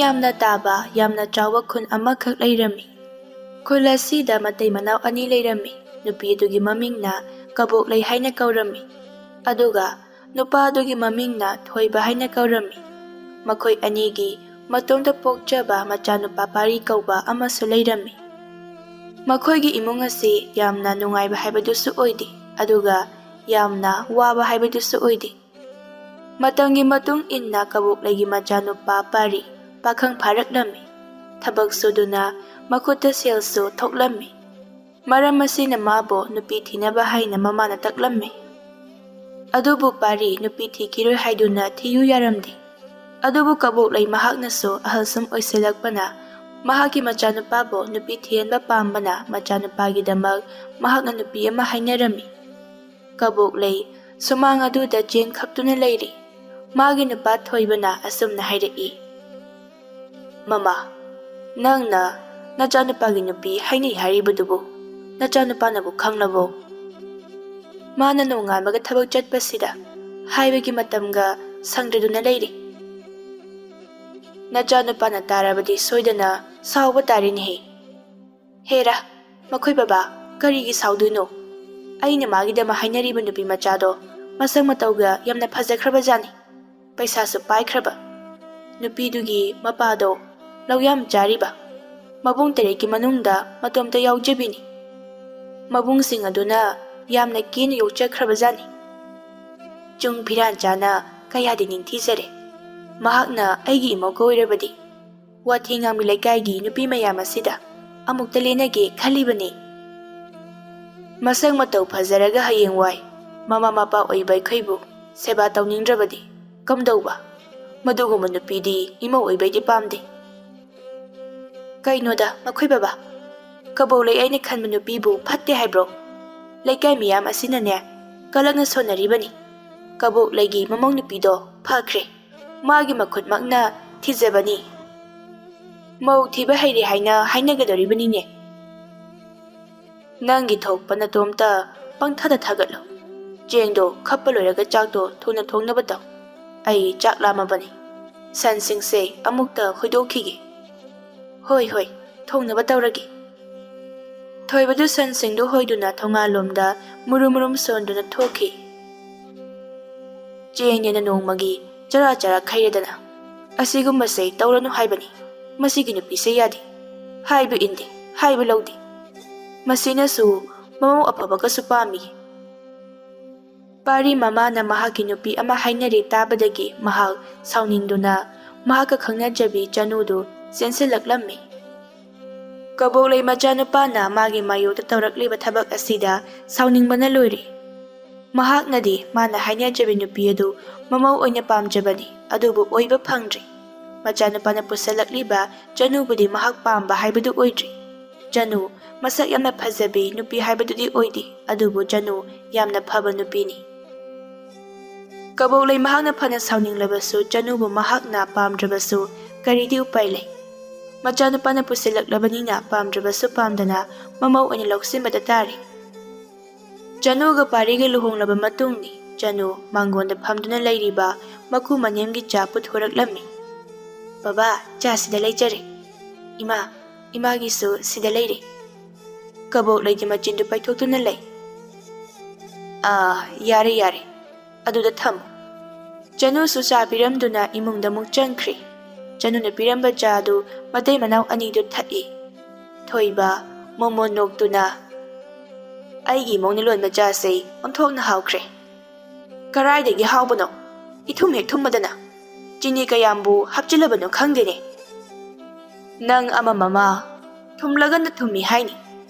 ꯌꯥꯝꯅ ꯇꯥꯕ ꯌꯥꯝꯅ ꯆꯥꯎꯕ ꯈꯨꯟ ꯑꯃꯈꯛ ꯂꯩꯔꯝꯃꯤ. ꯈꯨꯜ ꯑꯁꯤꯗ ꯃꯇꯩ ꯃꯅꯥꯎ ꯑꯅꯤ ꯂꯩꯔꯝꯃꯤ. ꯅꯨꯄꯤ ꯑꯗꯨꯒꯤ ꯃꯃꯤꯡꯅ ꯀꯕꯣꯛꯂꯩ ꯍꯥꯏꯅ ꯀꯧꯔꯝꯃꯤ, ꯑꯗꯨꯒ ꯅꯨꯄꯥ ꯑꯗꯨꯒꯤ ꯃꯃꯤꯡꯅ ꯊꯣꯏꯕ ꯍꯥꯏꯅ ꯀꯧꯔꯝꯃꯤ. ꯃꯈꯣꯏ ꯑꯅꯤꯒꯤ ꯃꯇꯣꯝꯇ ꯄꯣꯛꯆꯕ ꯃꯆꯥꯅꯨꯄꯥ ꯄꯥꯔꯤ ꯀꯧꯕ ꯑꯃꯁꯨ ꯂꯩꯔꯝꯃꯤ. ꯃꯈꯣꯏꯒꯤ ꯏꯃꯨꯡ ꯑꯁꯤ ꯌꯥꯝꯅ ꯅꯨꯡꯉꯥꯏꯕ ꯍꯥꯏꯕꯗꯨꯁꯨ ꯑꯣꯏꯗꯦ, ꯑꯗꯨꯒ ꯌꯥꯝꯅ ꯋꯥꯕ ꯍꯥꯏꯕꯗꯨꯁꯨ ꯑꯣꯏꯗꯦ. ꯃꯇꯝꯒꯤ ꯃꯇꯨꯡ ꯏꯟꯅ ꯀꯕꯣꯛꯂꯩꯒꯤ ꯃꯆꯥꯅꯨꯄꯥ ꯄꯥꯔꯤ ꯄꯥꯈꯪ ꯐꯥꯔꯛꯂꯝꯃꯤ. ꯊꯕꯛ ꯁꯨꯗꯨꯅ ꯃꯈꯨꯠꯇ ꯁꯦꯜꯁꯨ ꯊꯣꯛꯂꯝꯃꯤ. ꯃꯔꯝ ꯑꯁꯤꯅ ꯃꯥꯕꯨ ꯅꯨꯄꯤ ꯊꯤꯅꯕ ꯍꯥꯏꯅ ꯃꯃꯥꯅ ꯇꯛꯂꯝꯃꯤ. ꯑꯗꯨꯕꯨ ꯄꯥꯔꯤ ꯅꯨꯄꯤ ꯊꯤꯈꯤꯔꯣꯏ ꯍꯥꯏꯗꯨꯅ ꯊꯤꯌꯨ ꯌꯥꯔꯝꯗꯦ. ꯑꯗꯨꯕꯨ ꯀꯕꯣꯛꯂꯩ ꯃꯍꯥꯛꯅꯁꯨ ꯑꯍꯜ ꯁꯨꯝ ꯑꯣꯏꯁꯤꯜꯂꯛꯄꯅ ꯃꯍꯥꯛꯀꯤ ꯃꯆꯥꯅꯨꯄꯥꯕꯨ ꯅꯨꯄꯤ ꯊꯤꯍꯟꯕ ꯄꯥꯝꯕꯅ ꯃꯆꯥꯅꯨꯄꯥꯒꯤꯗꯃꯛ ꯃꯍꯥꯛꯅ ꯅꯨꯄꯤ ꯑꯃ ꯍꯥꯏꯅꯔꯝꯃꯤ. ꯀꯕꯣꯛꯂꯩ ꯁꯨꯃꯥꯡ ꯑꯗꯨꯗ ꯆꯦꯡ ꯈꯞꯇꯨꯅ ꯂꯩꯔꯤ. ꯃꯥꯒꯤ ꯅꯨꯄꯥ ꯊꯣꯏꯕꯅ ꯑꯁꯨꯝꯅ ꯍꯥꯏꯔꯛꯏ, "ꯃꯃꯥ, ꯅꯪꯅ ꯅꯆꯥꯅꯨꯄꯥꯒꯤ ꯅꯨꯄꯤ ꯍꯥꯏꯅꯩ ꯍꯥꯏꯔꯤꯕꯗꯨꯕꯨ ꯅꯆꯥꯅꯨꯄꯥꯅꯕꯨ ꯈꯪꯂꯕꯣ? ꯃꯥꯅ ꯅꯣꯡꯉꯥꯟꯕꯒ ꯊꯕꯛ ꯆꯠꯄꯁꯤꯗ ꯍꯥꯏꯕꯒꯤ ꯃꯇꯝꯒ ꯁꯪꯗ꯭ꯔꯗꯨꯅ ꯂꯩꯔꯤ. ꯅꯆꯥꯅꯨꯄꯥꯅ ꯇꯥꯔꯕꯗꯤ ꯁꯣꯏꯗꯅ ꯁꯥꯎꯕ ꯇꯥꯔꯦꯅꯦꯍꯦ." "ꯍꯦꯔꯥ, ꯃꯈꯣꯏ ꯕꯕꯥ, ꯀꯔꯤꯒꯤ ꯁꯥꯎꯗꯣꯏꯅꯣ? ꯑꯩꯅ ꯃꯥꯒꯤꯗꯃꯛ ꯍꯥꯏꯅꯔꯤꯕ ꯅꯨꯄꯤ ꯃꯆꯥꯗꯣ ꯃꯁꯛ ꯃꯇꯧꯒ ꯌꯥꯝꯅ ꯐꯖꯈ꯭ꯔꯕꯖꯥꯠꯅꯤ, ꯄꯩꯁꯥꯁꯨ ꯄꯥꯏꯈ꯭ꯔꯕ. ꯅꯨꯄꯤꯗꯨꯒꯤ ꯃꯄꯥꯗꯣ ꯂꯧ ꯌꯥꯝ ꯆꯥꯔꯤꯕ, ꯃꯕꯨꯡ ꯇꯔꯦꯠꯀꯤ ꯃꯅꯨꯡꯗ ꯃꯇꯣꯝꯇ ꯌꯥꯎꯖꯕꯤꯅꯤ. ꯃꯕꯨꯡꯁꯤꯡ ꯑꯗꯨꯅ ꯌꯥꯝꯅ ꯀꯦꯅ ꯌꯣꯛꯆꯈ꯭ꯔꯕꯖꯥꯠꯅꯤ. ꯆꯨꯡ ꯐꯤꯔꯥꯟ ꯆꯥꯅ ꯀꯌꯥꯗꯤ ꯅꯤꯡꯊꯤꯖꯔꯦ. ꯃꯍꯥꯛꯅ ꯑꯩꯒꯤ ꯏꯃꯧꯒ ꯑꯣꯏꯔꯕꯗꯤ ꯋꯥꯊꯤ ꯉꯥꯡꯕꯤ ꯂꯩꯀꯥꯏꯒꯤ ꯅꯨꯄꯤ ꯃꯌꯥꯝ ꯑꯁꯤꯗ ꯑꯃꯨꯛꯇ ꯂꯦꯟꯅꯒꯦ ꯈꯜꯂꯤꯕꯅꯤ. ꯃꯁꯛ ꯃꯇꯧ ꯐꯖꯔꯒ ꯍꯌꯦꯡꯋꯥꯏ ꯃꯃꯥ ꯃꯄꯥ ꯑꯣꯏꯕ ꯑꯩꯈꯣꯏꯕꯨ ꯁꯦꯕꯥ ꯇꯧꯅꯤꯡꯗ꯭ꯔꯕꯗꯤ ꯀꯝꯗꯧꯕ? ꯃꯗꯨꯒꯨꯝꯕ ꯅꯨꯄꯤꯗꯤ ꯏꯃꯧ ꯑꯣꯏꯕꯩꯗꯤ ꯄꯥꯝꯗꯦ." "ꯀꯩꯅꯣꯗ ꯃꯈꯣꯏ ꯕꯕꯥ, ꯀꯕꯣꯛꯂꯩ ꯑꯩꯅ ꯈꯟꯕ ꯅꯨꯄꯤꯕꯨ ꯐꯠꯇꯦ ꯍꯥꯏꯕ꯭ꯔꯣ? ꯂꯩꯀꯥꯏ ꯃꯤꯌꯥꯝ ꯑꯁꯤꯅꯅꯦ ꯀꯂꯛꯅ ꯁꯣꯟꯅꯔꯤꯕꯅꯤ. ꯀꯕꯣꯛꯂꯩꯒꯤ ꯃꯃꯧ ꯅꯨꯄꯤꯗꯣ ꯐꯈ꯭ꯔꯦ, ꯃꯥꯒꯤ ꯃꯈꯨꯠꯃꯛꯅ ꯊꯤꯖꯕꯅꯤ. ꯃꯧ ꯊꯤꯕ ꯍꯩꯔꯦ ꯍꯥꯏꯅ ꯍꯥꯏꯅꯒꯗꯧꯔꯤꯕꯅꯤꯅꯦ." "ꯅꯪꯒꯤ ꯊꯣꯛꯄ ꯅꯇꯣꯝꯇ ꯄꯪꯊꯥꯗ ꯊꯥꯒꯠꯂꯣ. ꯆꯦꯡꯗꯣ ꯈꯞꯄ ꯂꯣꯏꯔꯒ ꯆꯥꯛꯇꯣ ꯊꯨꯅ ꯊꯣꯡꯅꯕ ꯇꯧ. ꯑꯩ ꯆꯥꯛ ꯂꯥꯝꯃꯕꯅꯤ. ꯁꯟꯁꯤꯡꯁꯦ ꯑꯃꯨꯛꯇ ꯍꯣꯏꯗꯣꯛꯈꯤꯒꯦ." "ꯍꯣꯏ ꯍꯣꯏ, ꯊꯣꯡꯅꯕ ꯇꯧꯔꯒꯦ." ꯊꯣꯏꯕꯗꯨ ꯁꯟꯁꯤꯡꯗꯨ ꯍꯣꯏꯗꯨꯅ ꯊꯣꯡꯒꯥꯜꯂꯣꯝꯗ ꯃꯨꯔꯨꯝ ꯃꯨꯔꯨꯝ ꯁꯣꯟꯗꯨꯅ ꯊꯣꯛꯈꯤ. "ꯆꯦꯡꯅꯦꯅ ꯅꯣꯡꯃꯒꯤ ꯆꯔꯥ ꯆꯔꯥ ꯈꯩꯔꯦꯗꯅ. ꯑꯁꯤꯒꯨꯝꯕꯁꯦ ꯇꯧꯔꯅꯨ ꯍꯥꯏꯕꯅꯤ. ꯃꯁꯤꯒꯤ ꯅꯨꯄꯤꯁꯦ ꯌꯥꯗꯦ. ꯍꯥꯏꯕ ꯏꯟꯗꯦ, ꯍꯥꯏꯕ ꯂꯧꯗꯦ. ꯃꯁꯤꯅꯁꯨ ꯃꯃꯧ ꯑꯐꯕꯒꯁꯨ ꯄꯥꯝꯃꯤ." ꯄꯥꯔꯤ ꯃꯃꯥꯅ ꯃꯍꯥꯛꯀꯤ ꯅꯨꯄꯤ ꯑꯃ ꯍꯥꯏꯅꯔꯦ ꯇꯥꯕꯗꯒꯤ ꯃꯍꯥꯛ ꯁꯥꯎꯅꯤꯡꯗꯨꯅ ꯃꯍꯥꯛꯀ ꯈꯪꯅꯖꯕꯤ ꯆꯅꯨꯗꯨ ꯆꯦꯟꯁꯤꯜꯂꯛꯂꯝꯃꯤ. ꯀꯕꯣꯛꯂꯩ ꯃꯆꯥꯅꯨꯄꯥꯅ ꯃꯥꯒꯤ ꯃꯥꯌꯣꯛꯇ ꯇꯧꯔꯛꯂꯤꯕ ꯊꯕꯛ ꯑꯁꯤꯗ ꯁꯥꯎꯅꯤꯡꯕꯅ ꯂꯣꯏꯔꯦ. ꯃꯍꯥꯛꯅꯗꯤ ꯃꯥꯅ ꯍꯥꯏꯅꯖꯕꯤ ꯅꯨꯄꯤ ꯑꯗꯨ ꯃꯃꯧ ꯑꯣꯏꯅ ꯄꯥꯝꯖꯕꯅꯤ, ꯑꯗꯨꯕꯨ ꯑꯣꯏꯕ ꯐꯪꯗ꯭ꯔꯤ. ꯃꯆꯥꯅꯨꯄꯥꯅ ꯄꯨꯁꯜꯂꯛꯂꯤꯕ ꯆꯅꯨꯕꯨꯗꯤ ꯃꯍꯥꯛ ꯄꯥꯝꯕ ꯍꯥꯏꯕꯗꯨ ꯑꯣꯏꯗ꯭ꯔꯤ. ꯆꯅꯨ ꯃꯁꯛ ꯌꯥꯝꯅ ꯐꯖꯕꯤ ꯅꯨꯄꯤ ꯍꯥꯏꯕꯗꯨꯗꯤ ꯑꯣꯏꯗꯦ, ꯑꯗꯨꯕꯨ ꯆꯅꯨ ꯌꯥꯝꯅ ꯐꯕ ꯅꯨꯄꯤꯅꯤ. ꯀꯕꯣꯛꯂꯩ ꯃꯍꯥꯛꯅ ꯐꯅ ꯁꯥꯎꯅꯤꯡꯂꯕꯁꯨ ꯆꯅꯨꯕꯨ ꯃꯍꯥꯛꯅ ꯄꯥꯝꯗ꯭ꯔꯕꯁꯨ ꯀꯔꯤꯗꯤ ꯎꯄꯥꯏ ꯂꯩ? ꯃꯆꯥꯅꯨꯄꯥꯅ ꯄꯨꯁꯤꯜꯂꯛꯂꯕꯅꯤꯅ ꯄꯥꯝꯗ꯭ꯔꯕꯁꯨ ꯄꯥꯝꯗꯅ ꯃꯃꯧ ꯑꯣꯏꯅ ꯂꯧꯁꯤꯟꯕꯗ ꯇꯥꯔꯦ. ꯆꯅꯨꯒ ꯄꯥꯔꯤꯒ ꯂꯨꯍꯣꯡꯂꯕ ꯃꯇꯨꯡꯅꯤ. ꯆꯅꯨ ꯃꯥꯡꯒꯣꯟꯗ ꯐꯝꯗꯨꯅ ꯂꯩꯔꯤꯕ ꯃꯀꯨ ꯃꯅꯦꯝꯒꯤ ꯆꯥ ꯄꯨꯊꯣꯔꯛꯂꯝꯃꯤ. "ꯕꯕꯥ, ꯆꯥ ꯁꯤꯗ ꯂꯩꯖꯔꯦ. ꯏꯃꯥ, ꯏꯃꯥꯒꯤꯁꯨ ꯁꯤꯗ ꯂꯩꯔꯦ." ꯀꯕꯣꯛꯂꯩꯒꯤ ꯃꯆꯤꯟꯗꯨ ꯄꯥꯏꯊꯣꯛꯇꯨꯅ ꯂꯩ. "ꯌꯥꯔꯦ ꯌꯥꯔꯦ, ꯑꯗꯨꯗ ꯊꯝꯃꯨ." ꯆꯅꯨꯁꯨ ꯆꯥ ꯄꯤꯔꯝꯗꯨꯅ ꯏꯃꯨꯡꯗ ꯑꯃꯨꯛ ꯆꯪꯈ꯭ꯔꯤ. ꯆꯅꯨꯅ ꯄꯤꯔꯝꯕ ꯆꯥꯗꯨ ꯃꯇꯩ ꯃꯅꯥꯎ ꯑꯅꯤꯗꯨ ꯊꯛꯏ. ꯊꯣꯏꯕ ꯃꯣꯃꯣ ꯅꯣꯛꯇꯨꯅ, "ꯑꯩꯒꯤ ꯏꯃꯧꯅ ꯂꯣꯟꯕ ꯆꯥꯁꯦ ꯑꯣꯟꯊꯣꯛꯅ ꯍꯥꯎꯈ꯭ꯔꯦ." "ꯀꯔꯥꯏꯗꯒꯤ ꯍꯥꯎꯕꯅꯣ? ꯏꯊꯨꯝ ꯍꯦꯛ ꯊꯨꯝꯃꯗꯅ. ꯆꯤꯅꯤ ꯀꯌꯥꯝꯕꯨ ꯍꯥꯞꯆꯤꯜꯂꯕꯅꯣ ꯈꯪꯗꯦꯅꯦ." "ꯅꯪ ꯑꯃ ꯃꯃꯥ, ꯊꯨꯝꯂꯒꯅ ꯊꯨꯝꯃꯤ ꯍꯥꯏꯅꯤ,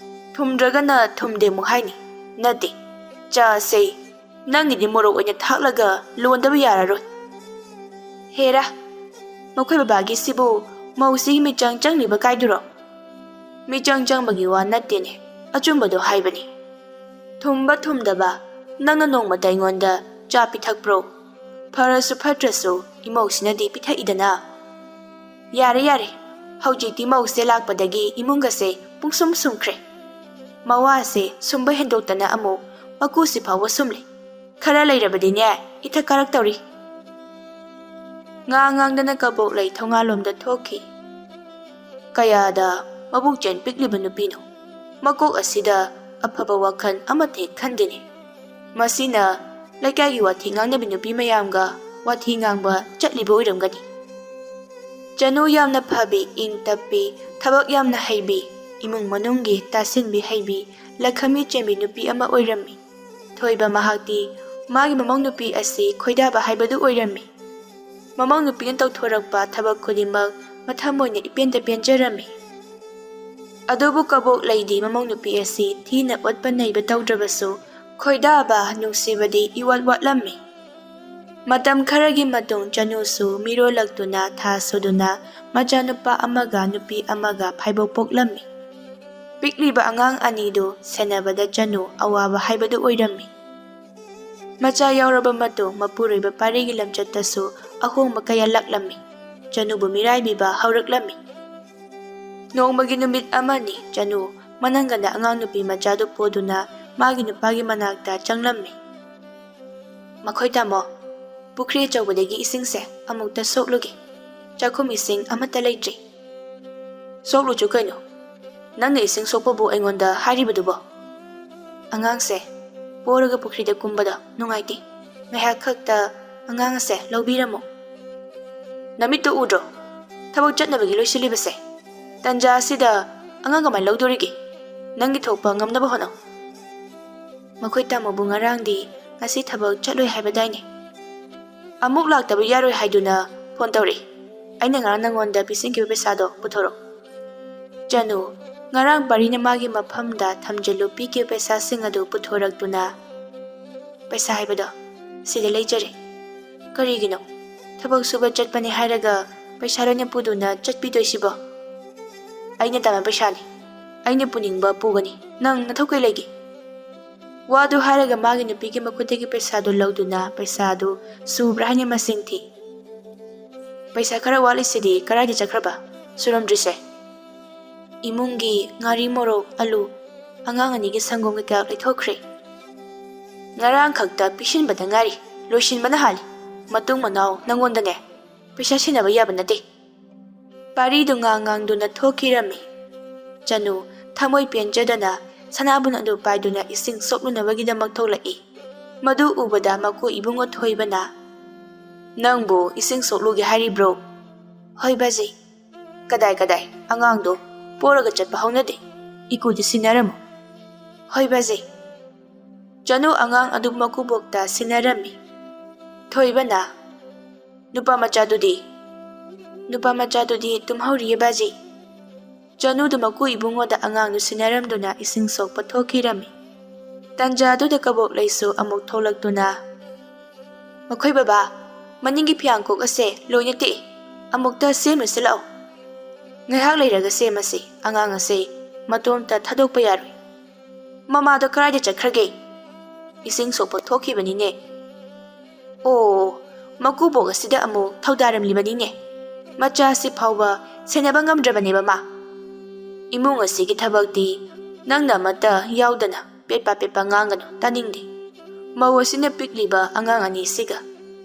ꯊꯨꯝꯗ꯭ꯔꯒꯅ ꯊꯨꯝꯗꯦ ꯑꯃꯨꯛ ꯍꯥꯏꯅꯤ. ꯅꯠꯇꯦ, ꯆꯥꯁꯦ ꯅꯪꯒꯤꯗꯤ ꯃꯣꯔꯣꯛ ꯑꯣꯏꯅ ꯊꯥꯛꯂꯒ ꯂꯣꯟꯗꯕ ꯌꯥꯔꯔꯣꯏ." "ꯍꯦꯔꯥ, ꯃꯈꯣꯏ ꯕꯕꯥꯒꯤꯁꯤꯕꯨ ꯃꯧꯁꯤꯒꯤ ꯃꯤꯆꯪ ꯆꯪꯂꯤꯕ ꯀꯥꯏꯗꯨꯔꯣ?" "ꯃꯤꯆꯪ ꯆꯪꯕꯒꯤ ꯋꯥ ꯅꯠꯇꯦꯅꯦ, ꯑꯆꯨꯝꯕꯗꯣ ꯍꯥꯏꯕꯅꯤ. ꯊꯨꯝꯕ ꯊꯨꯝꯗꯕ ꯅꯪꯅ ꯅꯣꯡꯃꯇ ꯑꯩꯉꯣꯟꯗ ꯆꯥ ꯄꯤꯊꯛꯄ꯭ꯔꯣ? ꯐꯔꯁꯨ ꯐꯠꯇ꯭ꯔꯁꯨ ꯏꯃꯧꯁꯤꯅꯗꯤ ꯄꯤꯊꯛꯏꯗꯅ." "ꯌꯥꯔꯦ ꯌꯥꯔꯦ, ꯍꯧꯖꯤꯛꯇꯤ ꯃꯧꯁꯦ ꯂꯥꯛꯄꯗꯒꯤ ꯏꯃꯨꯡꯒꯁꯦ ꯄꯨꯡꯁꯨꯝ ꯁꯨꯝꯈ꯭ꯔꯦ. ꯃꯋꯥꯁꯦ ꯁꯨꯝꯕ ꯍꯦꯟꯗꯣꯛꯇꯅ ꯑꯃꯨꯛ ꯃꯀꯨꯁꯤ ꯐꯥꯎꯕ ꯁꯨꯝꯂꯦ. ꯈꯔ ꯂꯩꯔꯕꯗꯤꯅꯦ ꯏꯊꯛ ꯀꯥꯔꯛꯇꯧꯔꯤ." ngang-ngang kabok lay thongalomda thoki. Kayada mabuk chen pikliba nupino. Makok asida afaba wakhan amate khandini. Masina laikagi wathi ngangnabi nupi mayamga wathi ngangba chatliba oiramgani. Chanu yamna phabi ing tappi thabak yamna haibi imung manunggi tasinbi haibi lakhami chembi nupi ama oirammi. Thoiba mahakti magi mamang nupi asi khoidaba haibadu oirammi. Mamang nupi na tawthorakpa thabak khudimak mathamoyna ipenta penjarami. Adobu kabok laidi mamang nupi asi thina otpa naiba tawdrabasu khoidaba nungsibadi iwat watlammi. Matam kharagi matung Chanusu mirolaktuna tha suduna machanupa amaga nupi amaga phaibok poklammi. Pikliba angang anidu senabada Chanu awaba haibadu oirammi. Macha yauraba matung mapuroiba parigi lamchattasu ahongba kaya laklammi. Chanubu miraibiba hauraklammi. Nongmagi numit amani Chanu mananggana angang nupi machadu poduna magi nupagi manakta changlammi. Makhoy tamo, pukri achawbadagi isingse amukta soklugi. Chakhum ising amata laitri. Soklu chu kaino. Nangna ising sokpabu aingonda haribadubo. Angangse, poraga pukrida kumbada nungaiti. Ngayhak khakta angangse laubiramo. Namitto udro. Thabak chatnabagi loisilibase. Tanja asida angang kamay laudorigi. Nangi thokpa ngamnaba honaw. Makhoy tamobu ngarangdi ngasi thabak chatloy haibadaini. Amuk laktaba yaroi haiduna phone tawri. Aina ngarang nangonda pisingkiba pesado puthoro. Chanu ngarang parina magi maphamda thamjalu piki pesa singadu puthoraktuna. Pesa haibado sida leijare. Karigino thabak suba chatpani hairaga pesa loina puduna chatpidoisibo. Aina tama pesani. Aina puningba pugani. Nang nathokai legi. Wadu haraga magi nupigi makutegi pesado lauduna pesado subra hanya masingthi. Pesa kara wali sidi karadi chakraba. Suramdrise. Imungi ngari morok alu angang anigi sanggong kak lithokre. Ngarang khakta pishin bada ngari. Loishin bana hali. Matung manaw nangondane. Pesa sinaba yaba nate. Paridu ngang duna thokirami. Chanu thamoy penjadana sanabun adu paiduna ising soklunabagidamag tholai. Madu ubada maku ibungo thoibana. Nangbu ising soklugi haribro. Hoy baji. Kadai angang do poraga chatpa haunade. Ikudi sinaramo. Hoy baji. Chanu angang adu maku bokta sinarami. Thoibana. Nupa machadudi tumhauriye baji. Chanu dumaku ibungo da angang nu sinaramduna ising sokpa thokirami. Tanjadu da kabok laisu amuk tholaktuna. Makhoy baba, maningi phiyangkok ase loina ti. Amukta sema silao. Ngayhak lairaga semasi angang ase matomta thadokpa yaroi. Mama da karayda chakhrage. Ising sokpa thokibanine. Oh, makubok asida amuk thaudaramlibanine. Macha si phawba senaba ngamdrabaneba ma. Imung asigi thabakti nangna mata yaudana petpa ngangano taningdi. Mawasina pikliba angang ani siga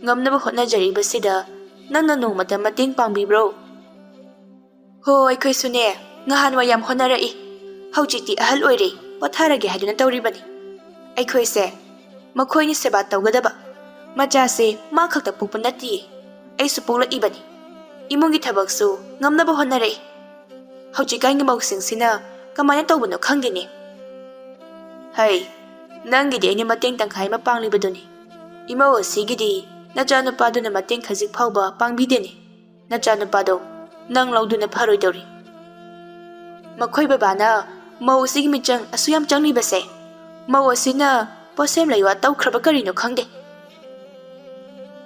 ngamnaba hotnajariba sida nangna nongmata mating pangbibro. Ho aikhoi sune ngahanwa yam honarai. Haujikti ahal oire watharage haduna tawribani. Aikhoi se makhoi ni seba tawgadaba. Macha se ma khakta pukpa nati. Ai supokla ibani. Imungi thabaksu ngamnaba honarai. Haujikangi mausingsina kamana tawbano khangdini. Hai, nangidi aini mateng tangkhai ma panglibaduni. Imaw asigidi nachanupaduna mateng khajik phawba pangbideni. Nachanupado nang lauduna pharoidori. Makhoi babana maw asigi michang asuyam changlibase. Maw asina posem laiwa tawkhraba karino khangde.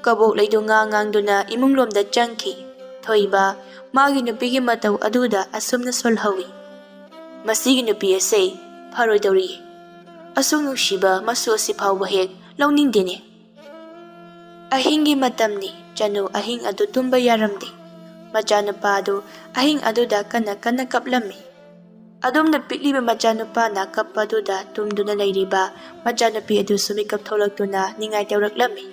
Kabok laidu ngangduna imunglomda changki. Thoiba magi nupigi mataw aduda asumna solhawi. Masigi nupi ase pharoidori. Asung nungshiba masu asi phawba hek launingdeni. Ahingi matamni Chanu ahing adu tumba yaramdi. Machanupado ahing aduda kana kaplammi. Adumna pikliba machanupa na kapaduda tumduna lairiba machanupi adu sumikap tholaktuna ningay tawraklammi.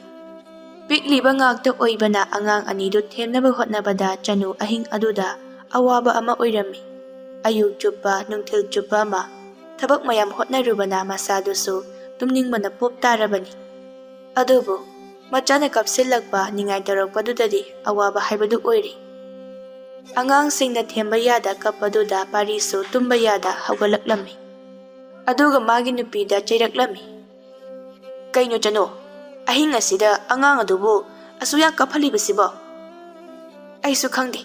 ꯄꯤꯛꯂꯤꯕ ꯉꯥꯛꯇ ꯑꯣꯏꯕꯅ ꯑꯉꯥꯡ ꯑꯅꯤꯗꯨ ꯊꯦꯝꯅꯕ ꯍꯣꯠꯅꯕꯗ Chanu ꯑꯍꯤꯡ ꯑꯗꯨꯗ ꯑꯋꯥꯕ ꯑꯃ ꯑꯣꯏꯔꯝꯃꯤ. ꯑꯌꯨꯛ ꯆꯨꯞꯄ ꯅꯨꯡꯊꯤꯜ ꯆꯨꯞꯄ ꯑꯃ ꯊꯕꯛ ꯃꯌꯥꯝ ꯍꯣꯠꯅꯔꯨꯕꯅ ꯃꯁꯥꯗꯨꯁꯨ ꯇꯨꯝꯅꯤꯡꯕꯅ ꯄꯣꯞ ꯇꯥꯔꯕꯅꯤ. ꯑꯗꯨꯕꯨ ꯃꯆꯥꯅ ꯀꯞꯁꯤꯜꯂꯛꯄ ꯅꯤꯡꯉꯥꯏ ꯇꯧꯔꯛꯄꯗꯨꯗꯗꯤ ꯑꯋꯥꯕ ꯍꯥꯏꯕꯗꯨ ꯑꯣꯏꯔꯤ. ꯑꯉꯥꯡꯁꯤꯡꯅ ꯊꯦꯝꯕ ꯌꯥꯗ ꯀꯞꯄꯗꯨꯗ ꯄꯥꯔꯤꯁꯨ ꯇꯨꯝꯕ ꯌꯥꯗ ꯍꯧꯒꯠꯂꯛꯂꯝꯃꯤ. ꯑꯗꯨꯒ ꯃꯥꯒꯤ ꯅꯨꯄꯤꯗ ꯆꯩꯔꯛꯂꯝꯃꯤ. "ꯀꯩꯅꯣ Chanu, ꯑꯍꯤꯡ ꯑꯁꯤꯗ ꯑꯉꯥꯡ ꯑꯗꯨꯕꯨ ꯑꯁꯨꯛ ꯌꯥꯝ ꯀꯞꯍꯜꯂꯤꯕꯁꯤꯕꯣ?" "ꯑꯩꯁꯨ ꯈꯪꯗꯦ.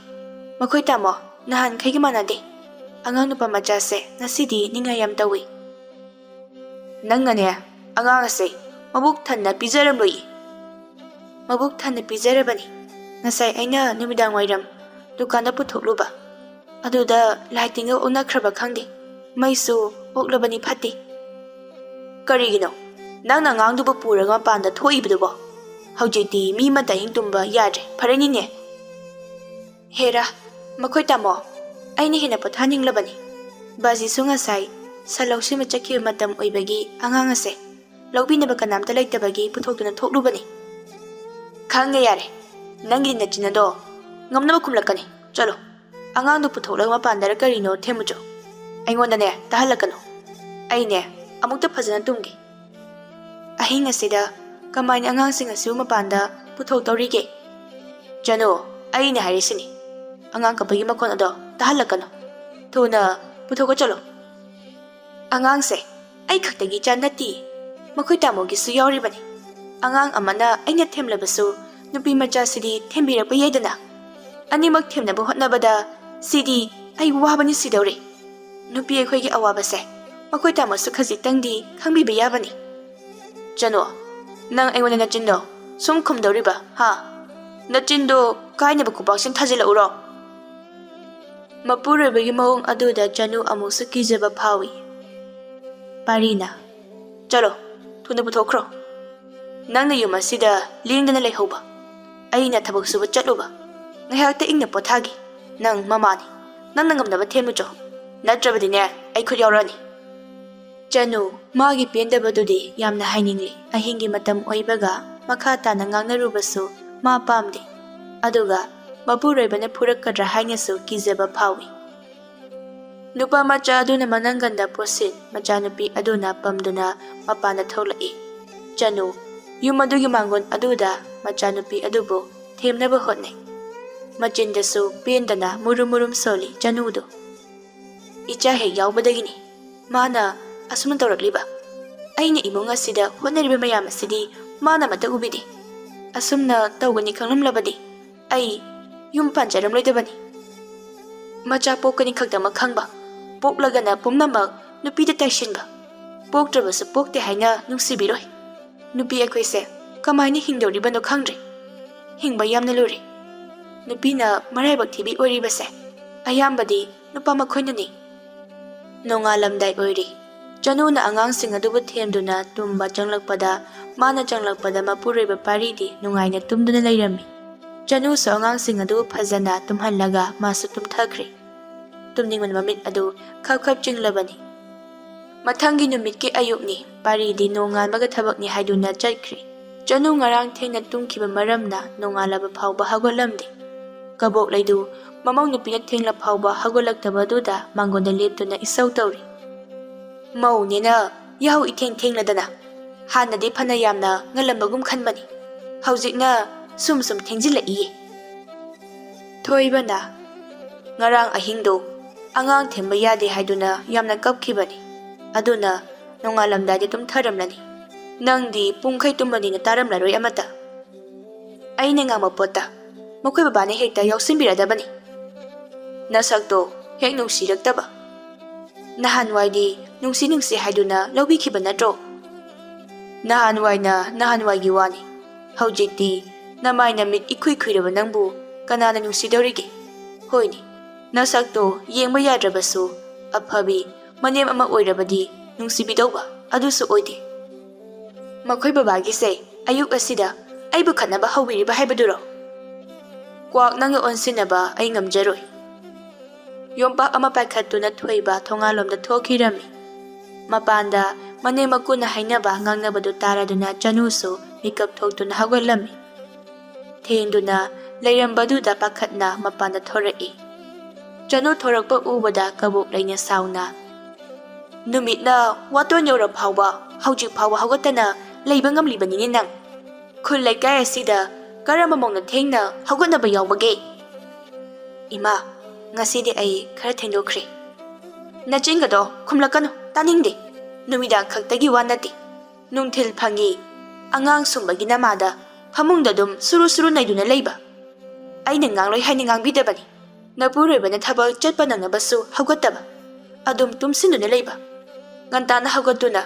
ꯃꯈꯣꯏ ꯇꯥꯃꯣ ꯅꯍꯥꯟꯈꯩꯒ ꯃꯥꯟꯅꯗꯦ. ꯑꯉꯥꯡ ꯅꯨꯄꯥ ꯃꯆꯥꯁꯦ ꯉꯁꯤꯗꯤ ꯅꯤꯡꯉꯥꯏ ꯌꯥꯝ ꯇꯧꯏ." "ꯅꯪꯅꯅꯦ ꯑꯉꯥꯡ ꯑꯁꯦ ꯃꯕꯨꯛ ꯊꯟꯅ ꯄꯤꯖꯔꯝꯂꯣꯏ." "ꯃꯕꯨꯛ ꯊꯟꯅ ꯄꯤꯖꯔꯕꯅꯤ. ꯉꯁꯥꯏ ꯑꯩꯅ ꯅꯨꯃꯤꯗꯥꯡ ꯋꯥꯏꯔꯝ ꯗꯨꯀꯥꯟꯗ ꯄꯨꯊꯣꯛꯂꯨꯕ. ꯑꯗꯨꯗ ꯂꯥꯏꯇꯤꯡꯒ ꯑꯣꯟꯅꯈ꯭ꯔꯕ ꯈꯪꯗꯦ. ꯃꯩꯁꯨ ꯑꯣꯛꯂꯕꯅꯤ ꯐꯠꯇꯦ." "ꯀꯔꯤꯒꯤꯅꯣ ꯅꯪꯅ ꯑꯉꯥꯡꯗꯨꯕꯨ ꯄꯨꯔꯒ ꯃꯄꯥꯟꯗ ꯊꯣꯛꯏꯕꯗꯨꯕꯣ? ꯍꯧꯖꯤꯛꯇꯤ ꯃꯤ ꯑꯃꯇ ꯑꯍꯤꯡ ꯇꯨꯝꯕ ꯌꯥꯗ꯭ꯔꯦ. ꯐꯔꯦꯅꯤꯅꯦ." "ꯍꯦꯔꯥ ꯃꯈꯣꯏ ꯇꯥꯃꯣ, ꯑꯩꯅ ꯍꯦꯟꯅ ꯄꯣꯊꯥꯅꯤꯡꯂꯕꯅꯤ. ꯕꯥꯖꯤꯁꯨ ꯉꯁꯥꯏ ꯁꯟ ꯂꯧꯁꯤꯟꯕ ꯆꯠꯈꯤꯕ ꯃꯇꯝ ꯑꯣꯏꯕꯒꯤ ꯑꯉꯥꯡ ꯑꯁꯦ ꯂꯧꯕꯤꯅꯕ ꯀꯅꯥꯝꯇ ꯂꯩꯇꯕꯒꯤ ꯄꯨꯊꯣꯛꯇꯨꯅ ꯊꯣꯛꯂꯨꯕꯅꯤ." "ꯈꯪꯉꯦ ꯌꯥꯔꯦ. ꯅꯪꯒꯤ ꯅꯆꯤꯟ ꯑꯗꯣ ꯉꯝꯅꯕ ꯈꯨꯝꯂꯛꯀꯅꯤ. ꯆꯠꯂꯣ, ꯑꯉꯥꯡꯗꯨ ꯄꯨꯊꯣꯛꯂꯒ ꯃꯄꯥꯟꯗꯔ ꯀꯔꯤꯅꯣ ꯊꯦꯝꯃꯨꯆꯣ. ꯑꯩꯉꯣꯟꯗꯅꯦ ꯇꯥꯍꯜꯂꯛꯀꯅꯨ. ꯑꯩꯅꯦ ꯑꯃꯨꯛꯇ ꯐꯖꯅ ꯇꯨꯝꯒꯦ. ꯑꯍꯤꯡ ꯑꯁꯤꯗ ꯀꯃꯥꯏꯅ ꯑꯉꯥꯡꯁꯤꯡ ꯑꯁꯤꯕꯨ ꯃꯄꯥꯟꯗ ꯄꯨꯊꯣꯛꯇꯧꯔꯤꯒꯦ? Chanu, ꯑꯩꯅ ꯍꯥꯏꯔꯤꯁꯤꯅꯤ. ꯑꯉꯥꯡ ꯀꯞꯄꯒꯤ ꯃꯈꯣꯟ ꯑꯗꯣ ꯇꯥꯍꯜꯂꯛꯀꯅꯨ. ꯊꯨꯅ ꯄꯨꯊꯣꯛꯀ ꯆꯠꯂꯣ." "ꯑꯉꯥꯡꯁꯦ ꯑꯩ ꯈꯛꯇꯒꯤ ꯏꯆꯥ ꯅꯠꯇꯦ. ꯃꯈꯣꯏ ꯇꯥꯃꯣꯒꯤꯁꯨ ꯌꯥꯎꯔꯤꯕꯅꯤ. ꯑꯉꯥꯡ ꯑꯃꯅ ꯑꯩꯅ ꯊꯦꯝꯂꯕꯁꯨ ꯅꯨꯄꯤ ꯃꯆꯥꯁꯤꯗꯤ ꯊꯦꯝꯕꯤꯔꯛꯄ ꯌꯥꯏꯗꯅ. ꯑꯅꯤꯃꯛ ꯊꯦꯝꯅꯕ ꯍꯣꯠꯅꯕꯗ ꯁꯤꯗꯤ ꯑꯩ ꯋꯥꯕꯅꯤ ꯁꯤꯗꯧꯔꯦ. ꯅꯨꯄꯤ ꯑꯩꯈꯣꯏꯒꯤ ꯑꯋꯥꯕꯁꯦ ꯃꯈꯣꯏ ꯇꯥꯃꯣꯁꯨ ꯈꯖꯤꯛꯇꯪꯗꯤ ꯈꯪꯕꯤꯕ ꯌꯥꯕꯅꯤ." "Chanu, ꯅꯪ ꯑꯩꯉꯣꯟꯗ ꯅꯆꯤꯟꯗꯣ ꯁꯨꯝ ꯈꯨꯝꯗꯧꯔꯤꯕ ꯍꯥ? ꯅꯆꯤꯟꯗꯣ ꯀꯥꯏꯅꯕ ꯈꯨꯄꯥꯛꯁꯤꯡ ꯊꯥꯖꯤꯜꯂꯛꯎꯔꯣ?" ꯃꯄꯨꯔꯣꯏꯕꯒꯤ ꯃꯑꯣꯡ ꯑꯗꯨꯗ Chanu ꯑꯃꯨꯛꯁꯨ ꯀꯤꯖꯕ ꯐꯥꯎꯏ. ꯄꯥꯔꯤꯅ, "ꯆꯠꯂꯣ, ꯊꯨꯅ ꯄꯨꯊꯣꯛꯈ꯭ꯔꯣ. ꯅꯪꯅ ꯌꯨꯝ ꯑꯁꯤꯗ ꯂꯦꯡꯗꯅ ꯂꯩꯍꯧꯕ. ꯑꯩꯅ ꯊꯕꯛ ꯁꯨꯕ ꯆꯠꯂꯨꯕ. ꯉꯥꯏꯍꯥꯛꯇ ꯏꯪꯅ ꯄꯣꯊꯥꯒꯦ. ꯅꯪ ꯃꯃꯥꯅꯤ. ꯅꯪꯅ ꯉꯝꯅꯕ ꯊꯦꯝꯃꯨꯆꯣ. ꯅꯠꯇ꯭ꯔꯕꯗꯤꯅꯦ ꯑꯩ ꯈꯨꯠ ꯌꯥꯎꯔꯛꯑꯅꯤ." Chanu ꯃꯥꯒꯤ ꯄꯦꯟꯗꯕꯗꯨꯗꯤ ꯌꯥꯝꯅ ꯍꯥꯏꯅꯤꯡꯂꯤ. ꯑꯍꯤꯡꯒꯤ ꯃꯇꯝ ꯑꯣꯏꯕꯒ ꯃꯈꯥ ꯇꯥꯅ ꯉꯥꯡꯅꯔꯨꯕꯁꯨ ꯃꯥ ꯄꯥꯝꯗꯦ. ꯑꯗꯨꯒ ꯃꯄꯨꯔꯣꯏꯕꯅ ꯐꯨꯔꯛꯀꯗ꯭ꯔꯥ ꯍꯥꯏꯅꯁꯨ ꯀꯤꯖꯕ ꯐꯥꯎꯏ. ꯅꯨꯄꯥ ꯃꯆꯥ ꯑꯗꯨꯅ ꯃꯅꯪꯒꯟꯗ ꯄꯣꯠꯁꯤꯠ, ꯃꯆꯥꯅꯨꯄꯤ ꯑꯗꯨꯅ ꯄꯝꯗꯨꯅ ꯃꯄꯥꯟꯗ ꯊꯣꯛꯂꯛꯏ. Chanu ꯌꯨꯝ ꯑꯗꯨꯒꯤ ꯃꯥꯡꯒꯣꯟ ꯑꯗꯨꯗ ꯃꯆꯥꯅꯨꯄꯤ ꯑꯗꯨꯕꯨ ꯊꯦꯝꯅꯕ ꯍꯣꯠꯅꯩ. ꯃꯆꯤꯟꯗꯁꯨ ꯄꯦꯟꯗꯅ murum murum ꯁꯣꯜꯂꯤ Chanuꯗꯨ. "ꯏꯆꯥ ꯍꯦꯛ ꯌꯥꯎꯕꯗꯒꯤꯅꯤ ꯃꯥꯅ ꯑꯁꯨꯝꯅ ꯇꯧꯔꯛꯂꯤꯕ. ꯑꯩꯅ ꯏꯃꯨꯡ ꯑꯁꯤꯗ ꯍꯣꯠꯅꯔꯤꯕ ꯃꯌꯥꯝ ꯑꯁꯤꯗꯤ ꯃꯥꯅ ꯑꯃꯠꯇ ꯎꯕꯤꯗꯦ. ꯑꯁꯨꯝꯅ ꯇꯧꯒꯅꯤ ꯈꯪꯂꯝꯂꯕꯗꯤ ꯑꯩ ꯌꯨꯝ ꯄꯥꯟꯖꯔꯝꯂꯣꯏꯗꯕꯅꯤ. ꯃꯆꯥ ꯄꯣꯛꯀꯅꯤ ꯈꯛꯇꯃꯛ ꯈꯪꯕ, ꯄꯣꯛꯂꯒꯅ ꯄꯨꯝꯅꯃꯛ ꯅꯨꯄꯤꯗ ꯇꯩꯁꯤꯟꯕ, ꯄꯣꯛꯇ꯭ꯔꯕꯁꯨ ꯄꯣꯛꯇꯦ ꯍꯥꯏꯅ ꯅꯨꯡꯁꯤꯕꯤꯔꯣꯏ. ꯅꯨꯄꯤ ꯑꯩꯈꯣꯏꯁꯦ ꯀꯃꯥꯏꯅ ꯍꯤꯡꯗꯧꯔꯤꯕꯅꯣ ꯈꯪꯗ꯭ꯔꯦ. ꯍꯤꯡꯕ ꯌꯥꯝꯅ ꯂꯨꯔꯦ. ꯅꯨꯄꯤꯅ ꯃꯔꯥꯏꯕꯛ ꯊꯤꯕꯤ ꯑꯣꯏꯔꯤꯕꯁꯦ ꯑꯌꯥꯝꯕꯗꯤ ꯅꯨꯄꯥ ꯃꯈꯣꯏꯅꯅꯤ." ꯅꯣꯡꯉꯥꯜꯂꯝꯗꯥꯏ ꯑꯣꯏꯔꯤ. Chanuna ꯑꯉꯥꯡꯁꯤꯡ ꯑꯗꯨꯕꯨ ꯊꯦꯝꯗꯨꯅ ꯇꯨꯝꯕ ꯆꯪꯂꯛꯄꯗ ꯃꯥꯅ ꯆꯪꯂꯛꯄꯗ ꯃꯄꯨꯔꯣꯏꯕ ꯄꯥꯔꯤꯗꯤ ꯅꯨꯡꯉꯥꯏꯅ ꯇꯨꯝꯗꯨꯅ ꯂꯩꯔꯝꯃꯤ. Chanuꯁꯨ ꯑꯉꯥꯡꯁꯤꯡ ꯑꯗꯨ ꯐꯖꯅ ꯇꯨꯝꯍꯜꯂꯒ ꯃꯥꯁꯨ ꯇꯨꯝꯊꯈ꯭ꯔꯦ. ꯇꯨꯝꯅꯤꯡꯕꯅ ꯃꯃꯤꯠ ꯑꯗꯨ ꯈꯞ ꯈꯞ ꯆꯤꯡꯂꯕꯅꯤ. ꯃꯊꯪꯒꯤ ꯅꯨꯃꯤꯠꯀꯤ ꯑꯌꯨꯛꯅꯤ. ꯄꯥꯔꯤꯗꯤ ꯅꯣꯡꯉꯥꯟꯕꯒ ꯊꯕꯛꯅꯤ ꯍꯥꯏꯗꯨꯅ ꯆꯠꯈ꯭ꯔꯦ. Chanu ꯉꯔꯥꯡ ꯊꯦꯡꯅ ꯇꯨꯝꯈꯤꯕ ꯃꯔꯝꯅ ꯅꯣꯡꯉꯥꯜꯂꯕ ꯐꯥꯎꯕ ꯍꯧꯒꯠꯂꯝꯗꯦ. ꯀꯕꯣꯛ ꯂꯩꯗꯨ ꯃꯃꯧ ꯅꯨꯄꯤꯅ ꯊꯦꯡꯂ ꯐꯥꯎꯕ ꯍꯧꯒꯠꯂꯛꯇꯕꯗꯨꯗ ꯃꯥꯡꯒꯣꯟꯗ ꯂꯦꯞꯇꯨꯅ ꯏꯁꯧ ꯇꯧꯔꯤ. "ꯃꯧꯅꯦꯅ ꯌꯥꯍꯧ ꯏꯊꯦꯡ ꯊꯦꯡꯂꯗꯅ ꯍꯥꯟꯅꯗꯤ ꯐꯅ ꯌꯥꯝꯅ ꯉꯜꯂꯝꯕꯒꯨꯝ ꯈꯟꯕꯅꯤ. ꯍꯧꯖꯤꯛꯅ ꯁꯨꯝ ꯊꯦꯡꯖꯤꯜꯂꯛꯏꯌꯦ." ꯊꯣꯏꯕꯅ, "ꯉꯔꯥꯡ ꯑꯍꯤꯡꯗꯣ ꯑꯉꯥꯡ ꯊꯦꯝꯕ ꯌꯥꯗꯦ ꯍꯥꯏꯗꯨꯅ ꯌꯥꯝꯅ ꯀꯞꯈꯤꯕꯅꯤ. ꯑꯗꯨꯅ ꯅꯣꯡꯉꯥꯜꯂꯝꯗꯥꯏꯗ ꯇꯨꯝꯊꯔꯝꯂꯅꯤ. ꯅꯪꯗꯤ ꯄꯨꯡꯈꯩ ꯇꯨꯝꯕꯅꯤꯅ ꯇꯥꯔꯝꯂꯔꯣꯏ ꯑꯃꯠꯇ. ꯑꯩꯅ ꯉꯥꯡꯕ ꯄꯣꯠꯇ ꯃꯈꯣꯏ ꯕꯕꯥꯅ ꯍꯦꯛꯇ ꯌꯥꯎꯁꯤꯟꯕꯤꯔꯗꯕꯅꯤ. ꯅꯁꯛꯇꯣ ꯍꯦꯛ ꯅꯨꯡꯁꯤꯔꯛꯇꯕ. ꯅꯍꯥꯟꯋꯥꯏꯗꯤ ꯅꯨꯡꯁꯤ ꯍꯥꯏꯗꯨꯅ ꯂꯧꯕꯤꯈꯤꯕ ꯅꯠꯇ꯭ꯔꯣ? ꯅꯍꯥꯟꯋꯥꯏꯅ ꯅꯍꯥꯟꯋꯥꯏꯒꯤ ꯋꯥꯅꯤ. ꯍꯧꯖꯤꯛꯇꯤ ꯅꯃꯥꯏ ꯅꯃꯤꯠ ꯏꯈꯨꯏ ꯈꯨꯏꯔꯕ ꯅꯪꯕꯨ ꯀꯅꯥꯅ ꯅꯨꯡꯁꯤꯗꯧꯔꯤꯒꯦ? ꯍꯣꯏꯅꯦ, ꯅꯁꯛꯇꯣ ꯌꯦꯡꯕ ꯌꯥꯗ꯭ꯔꯕꯁꯨ ꯑꯐꯕꯤ ꯃꯅꯦꯝ ꯑꯃ ꯑꯣꯏꯔꯕꯗꯤ ꯅꯨꯡꯁꯤꯕꯤꯗꯧꯕ, ꯑꯗꯨꯁꯨ ꯑꯣꯏꯗꯦ. ꯃꯈꯣꯏ ꯕꯕꯥꯒꯤꯁꯦ ꯑꯌꯨꯛ ꯑꯁꯤꯗ ꯑꯩꯕꯨ ꯈꯠꯅꯕ ꯍꯧꯕꯤꯔꯤꯕ ꯍꯥꯏꯕꯗꯨꯔꯣ? ꯀ꯭ꯋꯥꯛ ꯅꯪꯒ ꯑꯣꯟꯁꯤꯟꯅꯕ ꯑꯩ ꯉꯝꯖꯔꯣꯏ." ꯌꯣꯝꯄꯥꯛ ꯑꯃ ꯄꯥꯏꯈꯠꯇꯨꯅ ꯊꯣꯏꯕ ꯊꯣꯡꯒꯥꯜꯂꯣꯝꯗ ꯊꯣꯛꯈꯤꯔꯝꯃꯤ. ꯃꯄꯥꯟꯗ ꯃꯅꯦꯝ ꯃꯀꯨꯅ ꯍꯥꯏꯅꯕ ꯉꯥꯡꯅꯕꯗꯨ ꯇꯥꯔꯗꯨꯅ Chanuꯁꯨ ꯃꯤꯀꯞ ꯊꯣꯛꯇꯨꯅ ꯍꯧꯒꯠꯂꯝꯃꯤ. ꯊꯦꯡꯗꯨꯅ ꯂꯩꯔꯝꯕꯗꯨꯗ ꯄꯥꯈꯠꯅ ꯃꯄꯥꯟꯗ ꯊꯣꯔꯛꯏ꯫ ꯆꯅꯨ ꯊꯣꯔꯛꯄ ꯎꯕꯗ ꯀꯕꯣꯛ ꯂꯩꯅ ꯁꯥꯎꯅ "ꯅꯨꯃꯤꯠꯅ ꯋꯥꯇꯣꯟ ꯌꯧꯔ ꯐꯥꯎꯕ ꯍꯧꯖꯤꯛ ꯐꯥꯎꯕ ꯍꯧꯒꯠꯇꯅ ꯂꯩꯕ ꯉꯝꯂꯤꯕꯅꯤꯅꯦ ꯅꯪ꯫ ꯈꯨꯜ ꯂꯩꯀꯥꯏ ꯑꯁꯤꯗ ꯀꯔꯝꯕ ꯃꯧꯅ ꯊꯦꯡꯅ ꯍꯧꯒꯠꯅꯕ ꯌꯥꯎꯕꯒꯦ?" "ꯏꯃꯥ, ꯉꯁꯤꯗꯤ ꯑꯩ ꯈꯔ ꯊꯦꯡꯗꯣꯛꯈ꯭ꯔꯦ." "ꯅꯆꯤꯟꯒꯗꯣ ꯈꯨꯝꯂꯛꯀꯅꯨ, ꯇꯥꯅꯤꯡꯗꯦ꯫ ꯅꯨꯃꯤꯗꯥꯡ ꯈꯛꯇꯒꯤ ꯋꯥ ꯅꯠꯇꯦ, ꯅꯨꯡꯊꯤꯜ ꯐꯪꯉꯤ ꯑꯉꯥꯡ ꯁꯨꯝꯕꯒꯤ ꯅꯃꯥꯗ ꯐꯃꯨꯡꯗ ꯑꯗꯨꯝ ꯁꯨꯔꯨ ꯁꯨꯔꯨ ꯅꯩꯗꯨꯅ ꯂꯩꯕ꯫ ꯑꯩꯅ ꯉꯥꯡꯂꯣꯏ ꯍꯥꯏꯅ ꯉꯥꯡꯕꯤꯗꯕꯅꯤ꯫ ꯅꯄꯨꯔꯣꯏꯕꯅ ꯊꯕꯛ ꯆꯠꯄ ꯅꯪꯅꯕꯁꯨ ꯍꯧꯒꯠꯇꯕ, ꯑꯗꯨꯝ ꯇꯨꯝꯁꯤꯟꯗꯨꯅ ꯂꯩꯕ꯫ ꯉꯟꯇꯥꯅ ꯍꯧꯒꯠꯇꯨꯅ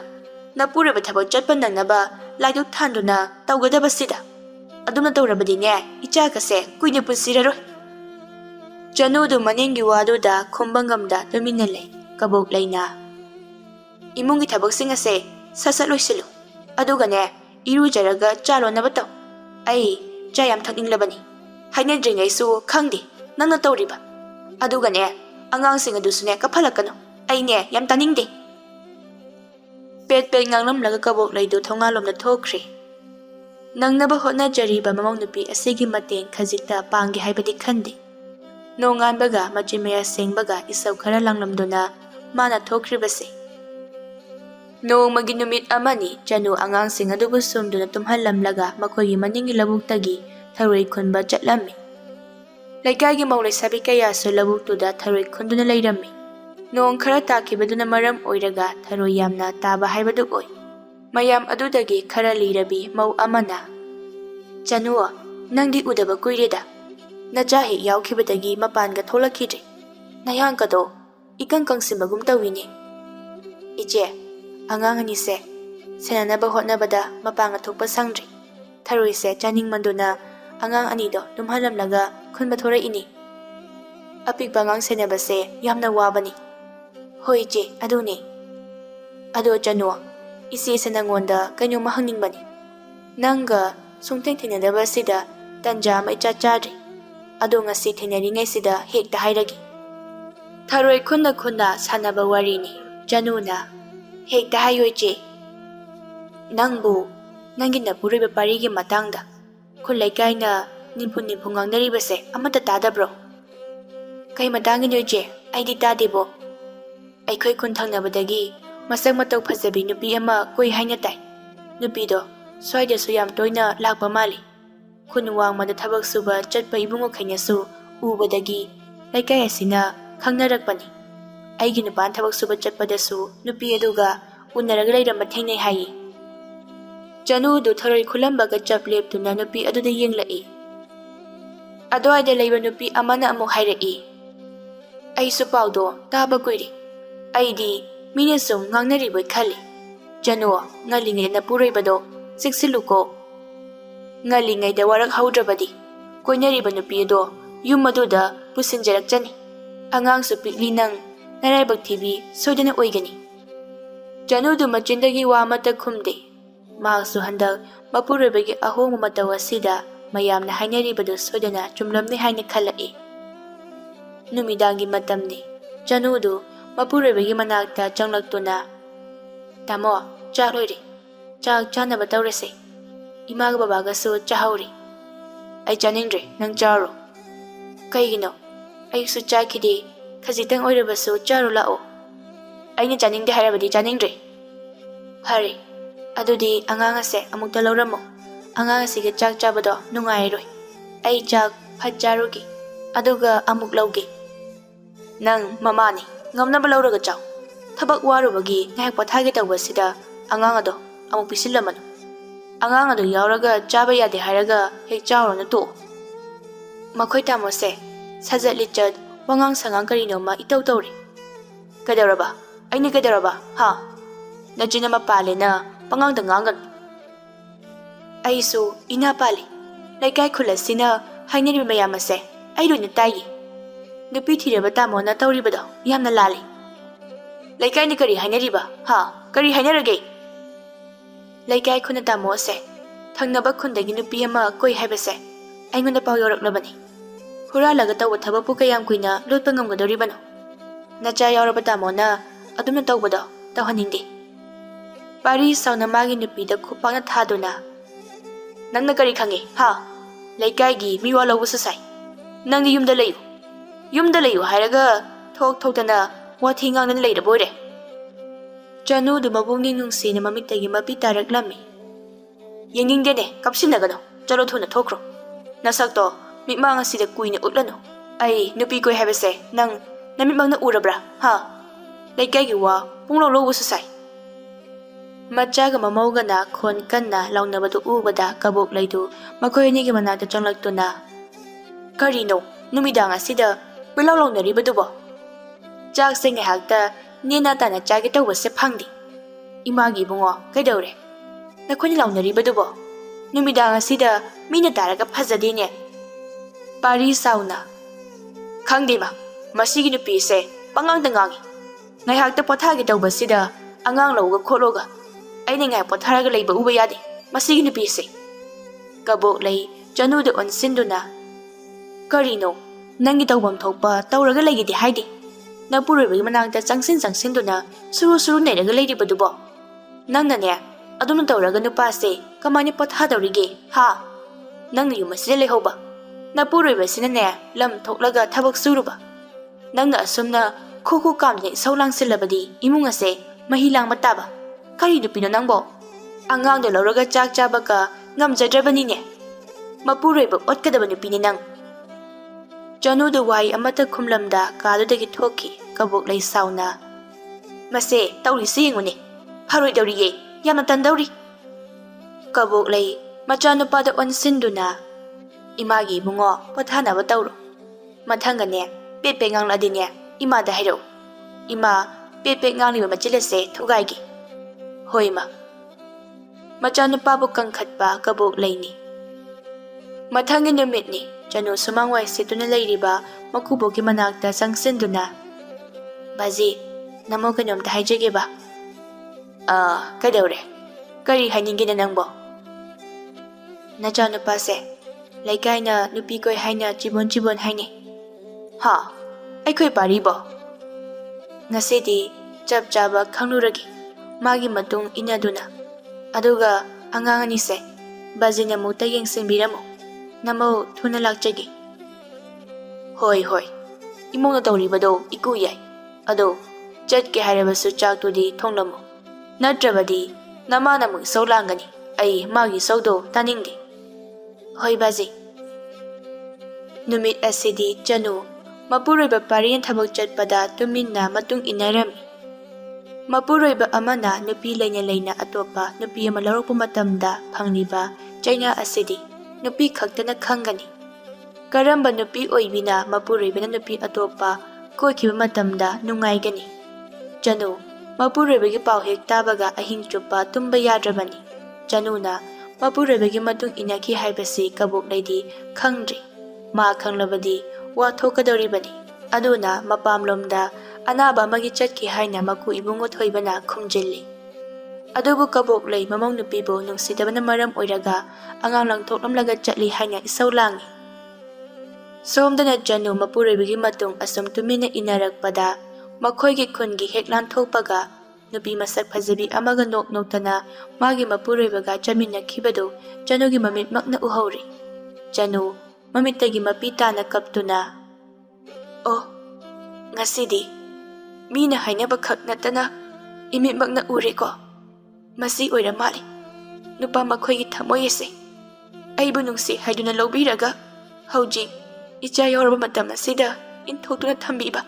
ꯅꯄꯨꯔꯣꯏꯕ ꯊꯕꯛ ꯆꯠꯄ ꯅꯪꯅꯕ ꯂꯥꯏꯗꯨꯛ ꯊꯥꯟꯗꯨꯅ ꯇꯧꯒꯗꯕꯁꯤꯗ ꯑꯗꯨꯝꯅ ꯇꯧꯔꯕꯗꯤꯅꯦ ꯏꯆꯥꯒꯁꯦ ꯀꯨꯏꯅ ꯄꯨꯟꯁꯤꯔꯔꯣꯏ." ꯆꯅꯨꯗꯨ ꯃꯅꯤꯡꯒꯤ ꯋꯥꯗꯨꯗ ꯈꯨꯝꯕ ꯉꯝꯗ ꯇꯨꯃꯤꯟꯅ ꯂꯩ꯫ ꯀꯕꯣꯛ ꯂꯩꯅ "ꯏꯃꯨꯡꯒꯤ ꯊꯕꯛꯁꯤꯡ ꯑꯁꯦ ꯁꯠ ꯁꯠ ꯂꯣꯏꯁꯤꯜꯂꯨ, ꯑꯗꯨꯒꯅꯦ ꯏꯔꯨꯖꯔꯒ ꯆꯥ ꯂꯣꯟꯅꯕ ꯇꯧ꯫ ꯑꯩ ꯆꯥ ꯌꯥꯝ ꯊꯛꯅꯤꯡꯂꯕꯅꯤ, ꯍꯥꯏꯅꯗ꯭ꯔꯤꯉꯩꯁꯨ ꯈꯪꯗꯦ ꯅꯪꯅ ꯇꯧꯔꯤꯕ꯫ ꯑꯗꯨꯒꯅꯦ ꯑꯉꯥꯡꯁꯤꯡ ꯑꯗꯨꯁꯨꯅꯦ ꯀꯞꯍꯜꯂꯛꯀꯅꯨ, ꯑꯩꯅꯦ ꯌꯥꯝ ꯇꯥꯅꯤꯡꯗꯦ." ꯄꯦꯠ ꯄꯦꯠ ꯉꯥꯡꯂꯝꯂꯒ ꯀꯕꯣꯛ ꯂꯩꯗꯨ ꯊꯣꯡꯒꯥꯜꯂꯣꯝꯗ ꯊꯣꯛꯈ꯭ꯔꯦ꯫ ꯅꯪꯅꯕ ꯍꯣꯠꯅꯖꯔꯤꯕ ꯃꯃꯧ ꯅꯨꯄꯤ ꯑꯁꯤꯒꯤ ꯃꯇꯦꯡ ꯈꯖꯤꯛꯇ ꯄꯥꯡꯒꯦ ꯍꯥꯏꯕꯗꯤ ꯈꯟꯗꯦ꯫ ꯅꯣꯡꯉꯥꯟꯕꯒ ꯃꯆꯤꯟ ꯃꯌꯥ ꯁꯦꯡꯕꯒ ꯏꯁꯧ ꯈꯔ ꯂꯥꯡꯂꯝꯗꯨꯅ ꯃꯥꯅ ꯊꯣꯛꯈ꯭ꯔꯤꯕꯁꯦ꯫ ꯅꯣꯡꯃꯒꯤ ꯅꯨꯃꯤꯠ ꯑꯃꯅꯤ ꯆꯅꯨ ꯑꯉꯥꯡꯁꯤꯡ ꯑꯗꯨꯕꯨ ꯁꯨꯝꯗꯨꯅ ꯇꯨꯝꯍꯜꯂꯝꯂꯒ ꯃꯈꯣꯏꯒꯤ ꯃꯅꯤꯡꯒꯤ ꯂꯧꯕꯨꯛꯇꯒꯤ ꯊꯔꯣꯏ ꯈꯨꯟꯕ ꯆꯠꯂꯝꯃꯤ꯫ ꯂꯩꯀꯥꯏꯒꯤ ꯃꯧ ꯂꯩꯁꯥꯕꯤ ꯀꯌꯥꯁꯨ ꯂꯧꯕꯨꯛꯇꯨꯗ ꯊꯔꯣꯏ ꯈꯨꯟꯗꯨꯅ ꯂꯩꯔꯝꯃꯤ꯫ ꯅꯣꯡ ꯈꯔ ꯇꯥꯈꯤꯕꯗꯨꯅ ꯃꯔꯝ ꯑꯣꯏꯔꯒ ꯊꯔꯣꯏ ꯌꯥꯝꯅ ꯇꯥꯕ ꯍꯥꯏꯕꯗꯨ ꯑꯣꯏ꯫ ꯃꯌꯥꯝ ꯑꯗꯨꯗꯒꯤ ꯈꯔ ꯂꯤꯔꯕꯤ ꯃꯧ ꯑꯃꯅ "ꯆꯅꯨ, ꯅꯪꯗꯤ ꯎꯗꯕ ꯀꯨꯏꯔꯦꯗ. ꯅꯆꯥ ꯍꯦꯛ ꯌꯥꯎꯈꯤꯕꯗꯒꯤ ꯃꯄꯥꯟꯒ ꯊꯣꯛꯂꯛꯈꯤꯗ꯭ꯔꯦ. ꯅꯌꯥꯡꯀꯗꯣ ꯏꯀꯪ ꯀꯪꯁꯤꯟꯕꯒꯨꯝ ꯇꯧꯏꯅꯦ." "ꯏꯆꯦ, ꯑꯉꯥꯡ ꯑꯅꯤꯁꯦ ꯁꯦꯟꯅꯅꯕ ꯍꯣꯠꯅꯕꯗ ꯃꯄꯥꯟꯒ ꯊꯣꯛꯄ ꯁꯪꯗ꯭ꯔꯤ. ꯊꯔꯣꯏꯁꯦ ꯆꯥꯅꯤꯡꯃꯟꯗꯨꯅ ꯑꯉꯥꯡ ꯑꯅꯤꯗꯣ ꯇꯨꯝꯍꯜꯂꯝꯂꯒ ꯈꯨꯟꯕ ꯊꯣꯔꯛꯏꯅꯤ. ꯑꯄꯤꯛꯄ ꯑꯉꯥꯡ ꯁꯦꯟꯅꯕꯁꯦ ꯌꯥꯝꯅ ꯋꯥꯕꯅꯤ." "ꯍꯣꯏ ꯏꯆꯦ, ꯑꯗꯨꯅꯦ. ꯑꯗꯣ ꯆꯅꯨ, ꯏꯆꯦꯁꯦ ꯅꯪꯉꯣꯟꯗ ꯀꯩꯅꯣꯝꯃ ꯍꯪꯅꯤꯡꯕꯅꯤ. ꯅꯪꯒ ꯁꯨꯡꯊꯦꯡ ꯊꯦꯡꯅꯗꯕꯁꯤꯗ ꯇꯟꯖꯥ ꯑꯃ ꯏꯆꯥ ꯆꯥꯗ꯭ꯔꯤ. ꯑꯗꯣ ꯉꯁꯤ ꯊꯦꯡꯅꯔꯤꯉꯩꯁꯤꯗ ꯍꯦꯛꯇ ꯍꯥꯏꯔꯒꯦ." "ꯊꯔꯣꯏ ꯈꯨꯟꯅ ꯈꯨꯟꯅ ꯁꯥꯟꯅꯕ ꯋꯥꯔꯤꯅꯤ." ꯆꯅꯨꯅ "ꯍꯦꯛꯇ ꯍꯥꯏꯌꯣ ꯏꯆꯦ." "ꯅꯪꯕꯨ ꯅꯪꯒꯤ ꯅꯄꯨꯔꯣꯏꯕ ꯄꯥꯔꯤꯒꯤ ꯃꯇꯥꯡꯗ ꯈꯨꯜ ꯂꯩꯀꯥꯏꯅ ꯅꯤꯝꯐꯨ ꯅꯤꯝꯐꯨ ꯉꯥꯡꯅꯔꯤꯕꯁꯦ ꯑꯃꯠꯇ ꯇꯥꯗꯕ꯭ꯔꯣ?" "ꯀꯩ ꯃꯇꯥꯡꯒꯤꯅꯣ ꯏꯆꯦ? ꯑꯩꯗꯤ ꯇꯥꯗꯦꯕꯣ." "ꯑꯩꯈꯣꯏ ꯈꯨꯟ ꯊꯪꯅꯕꯗꯒꯤ ꯃꯁꯛ ꯃꯇꯧ ꯐꯖꯕꯤ ꯅꯨꯄꯤ ꯑꯃ ꯀꯣꯏ ꯍꯥꯏꯅ ꯇꯥꯏ. ꯅꯨꯄꯤꯗꯣ ꯁ꯭ꯋꯥꯏꯗꯁꯨ ꯌꯥꯝ ꯇꯣꯏꯅ ꯂꯥꯛꯄ ꯃꯥꯜꯂꯤ. ꯈꯨꯟ ꯋꯥꯡꯃꯗ ꯊꯕꯛ ꯁꯨꯕ ꯆꯠꯄ ꯏꯕꯨꯡꯉꯣꯈꯩꯅꯁꯨ ꯎꯕꯗꯒꯤ ꯂꯩꯀꯥꯏ ꯑꯁꯤꯅ ꯈꯪꯅꯔꯛꯄꯅꯤ. ꯑꯩꯒꯤ ꯅꯨꯄꯥꯅ ꯊꯕꯛ ꯁꯨꯕ ꯆꯠꯄꯗꯁꯨ ꯅꯨꯄꯤ ꯑꯗꯨꯒ ꯎꯅꯔꯒ ꯂꯩꯔꯝꯕ ꯊꯦꯡꯅꯩ ꯍꯥꯏꯌꯦ." ꯆꯅꯨꯗꯨ ꯊꯔꯣꯏ ꯈꯨꯜꯂꯝꯕꯒ ꯆꯞ ꯂꯦꯞꯇꯨꯅ ꯅꯨꯄꯤ ꯑꯗꯨꯗ ꯌꯦꯡꯂꯛꯏ꯫ ꯑꯗ꯭ꯋꯥꯏꯗ ꯂꯩꯕ ꯅꯨꯄꯤ ꯑꯃꯅ ꯑꯃꯨꯛ ꯍꯥꯏꯔꯛꯏ, "ꯑꯩꯁꯨ ꯄꯥꯎꯗꯣ ꯇꯥꯕ ꯀꯨꯏꯔꯦ. ꯑꯩꯗꯤ ꯃꯤꯅ ꯁꯨꯝ ꯉꯥꯡꯅꯔꯤꯕꯣꯏ ꯈꯜꯂꯤ. ꯆꯅꯨ, ꯉꯜꯂꯤꯉꯩꯗ ꯅꯄꯨꯔꯣꯏꯕꯗꯣ ꯆꯦꯛꯁꯤꯜꯂꯨꯀꯣ. ꯉꯜꯂꯤꯉꯩꯗ ꯋꯥꯔꯛꯍꯧꯗ꯭ꯔꯕꯗꯤ ꯀꯣꯏꯅꯔꯤꯕ ꯅꯨꯄꯤ ꯑꯗꯣ ꯌꯨꯝ ꯑꯗꯨꯗ ꯄꯨꯁꯤꯟꯖꯔꯛꯆꯅꯤ. ꯑꯉꯥꯡꯁꯨ ꯄꯤꯛꯂꯤ, ꯅꯪ ꯅꯔꯥꯏꯕꯛ ꯊꯤꯕꯤ ꯁꯣꯏꯗꯅ ꯑꯣꯏꯒꯅꯤ." ꯆꯅꯨꯗꯨ ꯃꯆꯤꯟꯗꯒꯤ ꯋꯥ ꯑꯃꯠꯇ ꯈꯨꯝꯗꯦ꯫ ꯃꯍꯥꯛꯁꯨ ꯍꯟꯗꯛ ꯃꯄꯨꯔꯣꯏꯕꯒꯤ ꯑꯍꯣꯡꯕ ꯃꯇꯧ ꯑꯁꯤꯗ ꯃꯌꯥꯝꯅ ꯍꯥꯏꯅꯔꯤꯕꯗꯨ ꯁꯣꯏꯗꯅ ꯆꯨꯝꯂꯝꯅꯤ ꯍꯥꯏꯅ ꯈꯜꯂꯛꯏ꯫ ꯅꯨꯃꯤꯗꯥꯡꯒꯤ ꯃꯇꯝꯅꯤ꯫ ꯆꯅꯨꯗꯨ ꯃꯄꯨꯔꯣꯏꯕꯒꯤ ꯃꯅꯥꯛꯇ ꯆꯪꯂꯛꯇꯨꯅ "ꯇꯥꯃꯣ, ꯆꯥꯛ ꯂꯣꯏꯔꯦ. ꯆꯥꯛ ꯆꯥꯅꯕ ꯇꯧꯔꯁꯦ. ꯏꯃꯥꯒ ꯕꯕꯥꯒꯁꯨ ꯆꯥꯍꯧꯔꯤ." "ꯑꯩ ꯆꯥꯅꯤꯡꯗ꯭ꯔꯦ, ꯅꯪ ꯆꯥꯔꯣ." "ꯀꯩꯒꯤꯅꯣ? ꯑꯩꯁꯨ ꯆꯥꯈꯤꯗꯦ. ꯈꯖꯤꯛꯇꯪ ꯑꯣꯏꯔꯕꯁꯨ ꯆꯥꯔꯨ ꯂꯥꯛꯑꯣ." "ꯑꯩꯅ ꯆꯥꯅꯤꯡꯗꯦ ꯍꯥꯏꯔꯕꯗꯤ ꯆꯥꯅꯤꯡꯗ꯭ꯔꯦ." "ꯐꯔꯦ, ꯑꯗꯨꯗꯤ ꯑꯉꯥꯡ ꯑꯁꯦ ꯑꯃꯨꯛꯇ ꯂꯧꯔꯝꯃꯣ. ꯑꯉꯥꯡ ꯑꯁꯤꯒ ꯆꯥꯛ ꯆꯥꯕꯗꯣ ꯅꯨꯡꯉꯥꯏꯔꯣꯏ. ꯑꯩ ꯆꯥꯛ ꯐꯠ ꯆꯥꯔꯨꯒꯦ, ꯑꯗꯨꯒ ꯑꯃꯨꯛ ꯂꯧꯒꯦ." "ꯅꯪ ꯃꯃꯥꯅꯤ, ꯉꯝꯅꯕ ꯂꯧꯔꯒ ꯆꯥꯎ. ꯊꯕꯛ ꯋꯥꯔꯨꯕꯒꯤ ꯉꯥꯏꯍꯥꯛ ꯄꯣꯊꯥꯒꯦ ꯇꯧꯕꯁꯤꯗ ꯑꯉꯥꯡ ꯑꯗꯣ ꯑꯃꯨꯛ ꯄꯤꯁꯤꯜꯂꯝꯃꯅꯨ. ꯑꯉꯥꯡ ꯑꯗꯣ ꯌꯥꯎꯔꯒ ꯆꯥꯕ ꯌꯥꯗꯦ ꯍꯥꯏꯔꯒ ꯍꯦꯛ ꯆꯥꯎꯔꯅꯨ ꯇꯣꯛꯑꯣ." "ꯃꯈꯣꯏ ꯇꯥꯃꯣꯁꯦ ꯁꯥꯖꯠ ꯂꯤꯆꯠ ꯋꯥꯉꯥꯡ ꯁꯉꯥꯡ ꯀꯔꯤꯅꯣꯃ ꯏꯇꯧ ꯇꯧꯔꯤ." "ꯀꯩꯗꯧꯔꯕ? ꯑꯩꯅ ꯀꯩꯗꯧꯔꯕ? ꯍꯥ? ꯅꯆꯤꯟ ꯑꯃ ꯄꯥꯜꯂꯦꯅ ꯄꯉꯥꯡꯗ ꯉꯥꯡꯒꯅꯨ." "ꯑꯩꯁꯨ ꯏꯅꯥ ꯄꯥꯜꯂꯤ. ꯂꯩꯀꯥꯏ ꯈꯨꯜ ꯑꯁꯤꯅ ꯍꯥꯏꯅꯔꯤꯕ ꯃꯌꯥꯝ ꯑꯁꯦ ꯑꯩ ꯂꯣꯏꯅ ꯇꯥꯏꯌꯦ. ꯅꯨꯄꯤ ꯊꯤꯔꯕ ꯇꯥꯃꯣꯅ ꯇꯧꯔꯤꯕꯗꯣ ꯌꯥꯝꯅ ꯂꯥꯜꯂꯤ." "ꯂꯩꯀꯥꯏꯅ ꯀꯔꯤ ꯍꯥꯏꯅꯔꯤꯕ? ꯍꯥ? ꯀꯔꯤ ꯍꯥꯏꯅꯔꯒꯦ?" "ꯂꯩꯀꯥꯏ ꯈꯨꯟꯅ ꯇꯥꯃꯣ ꯑꯁꯦ ꯊꯪꯅꯕ ꯈꯨꯟꯗꯒꯤ ꯅꯨꯄꯤ ꯑꯃ ꯀꯣꯏ ꯍꯥꯏꯕꯁꯦ ꯑꯩꯉꯣꯟꯗ ꯄꯥꯎ ꯌꯧꯔꯛꯂꯕꯅꯤ. ꯍꯨꯔꯥꯜꯂꯒ ꯇꯧꯕ ꯊꯕꯛꯄꯨ ꯀꯌꯥꯝ ꯀꯨꯏꯅ ꯂꯣꯠꯄ ꯉꯝꯒꯗꯧꯔꯤꯕꯅꯣ? ꯅꯆꯥ ꯌꯥꯎꯔꯕ ꯇꯥꯃꯣꯅ ꯑꯗꯨꯝꯅ ꯇꯧꯕꯗꯣ ꯇꯧꯍꯟꯅꯤꯡꯗꯦ." ꯄꯥꯔꯤ ꯁꯥꯎꯅ ꯃꯥꯒꯤ ꯅꯨꯄꯤꯗ ꯈꯨꯄꯥꯛꯅ ꯊꯥꯗꯨꯅ "ꯅꯪꯅ ꯀꯔꯤ ꯈꯪꯉꯤ? ꯍꯥ? Laikai miwa lawusa sai. Nang ni yumda layu. Yumda layu hairaga thok-thokdana wathi ngangnana leirabore. Chanu du mabungni nungsina mamittagi mapi taraklammi. Yeningdene kapsinagano. Chalo thuna thokro. Nasakto mitmang asida kuina utlano. Ai nupi koi habase nang namitmang na urabra ha. Laikai wa punglaw lawusa sai. Machaga mamawgana khon kanna lawnabadu ubada kabok laidu makhoi anigi manakta changlaktuna. Karino numidang asida bilaw lawnaribadubo. Chak se ngahakta nina tana chagi tawbase phangdi. Imagi bungo kaidawre. Nakhoni lawnaribadubo. Numidang asida mina taraga phajadine. Pari sauna. Khangdi ma masigi nupi se pangangda ngangi. Ngahakta pothagi tawbasida angang lawga khologa. Aini ngai potharaga leiba uba yade masigi nupi se. Kabok lei Chanu de onsinduna. Karino nangi tawbam thokpa tawraga leigidi haidi. Napuribagi manangta changsinduna suru neiraga leiribadubo. Nangnane adumna tawraga nupa se kamani pothadawrige ha. Nangna yumasida lehoba. Napuribasina lam thoklaga thabak suruba. Nangna asumna khokho kamne saulang silabadi imunga se mahilang mataba. Kari nupino nangbo. Angang do lawraga chak chabaga ngamjadrabanine. Mapuroiba otkadaba nupini nang. Chanu do wai amata khumlamda kadudagi thoki kabok lei sauna. Mase tawri singune. Pharoi dawriye yamna tandawri. Kabok lei macha nupada onsinduna. Imagi bungo pothanaba tawro. Mathangane pepe ngangladine imada hairo. Ima pepe ngangliba machilase thugaigi. Hoima. Macha nupabu kangkhatpa kabok leini. Mathangi numitni Chanu sumangwai situna leiriba makubogi manakta sangsinduna. Bazi, namo kanomta haijage ba? Kaidawre. Kari hainingina nangbo. Nacha nupase. Laikai na nupi koi haina chibon haine. Ha, aikoi paribo. Ngasidi chap chaba khangluragi. Magi matung inaduna. Aduga angang anise. Bazina muta yengsinbiramo. Namo thuna lakjagi. Hoi. Imong na tawribado iku yai. Ado chatke harabasu chaktudi thonglamo. Natrabadi namana mung saulangani. Ai magi saudo taningdi. Hoi bazi. Numit asidi Chanu mapuroiba pariyan thabak chatpada tuminna matung inarami. Mapuroiba amana nupi leina atopa nupi ama larokpa matamda phangliba chaina asidi nupi khaktana khangani. Karamba nupi oibina mapuroibana nupi atopa koikiba matamda nungaigani. Chanu mapuroibagi pau hek tabaga ahing chupa tumba yadrabani. Chanuna mapuroibagi matung inaki haibasi kabok leidi khangdri. Ma khanglabadi wa thokadoribani. Aduna mapamlomda anaba amagi chatki haina maku ibungo thoibana khumjilli. Adubu kabok lei mamong nupibo nungsidabana maram oiraga angang langthoklamlaga chatli haina isaulangi. Somdana Chanu mapuroibagi matung asum tumina inarakpada makhoigi khungi heklan thokpaga nupi masak phajabi amaga noktana magi mapuroibaga chaminakhibado Chanugi mamit makna uhauri. Chanu mamittagi mapitana kaptuna. Oh, ngasidi mina hainaba khak natana imitmakna ure ko. Masi oira mali. Nupa makhoigi thamoy ase. Aibu nungsi haiduna lawbiraga hauji icha yauraba matam asida inthoktuna thambiba.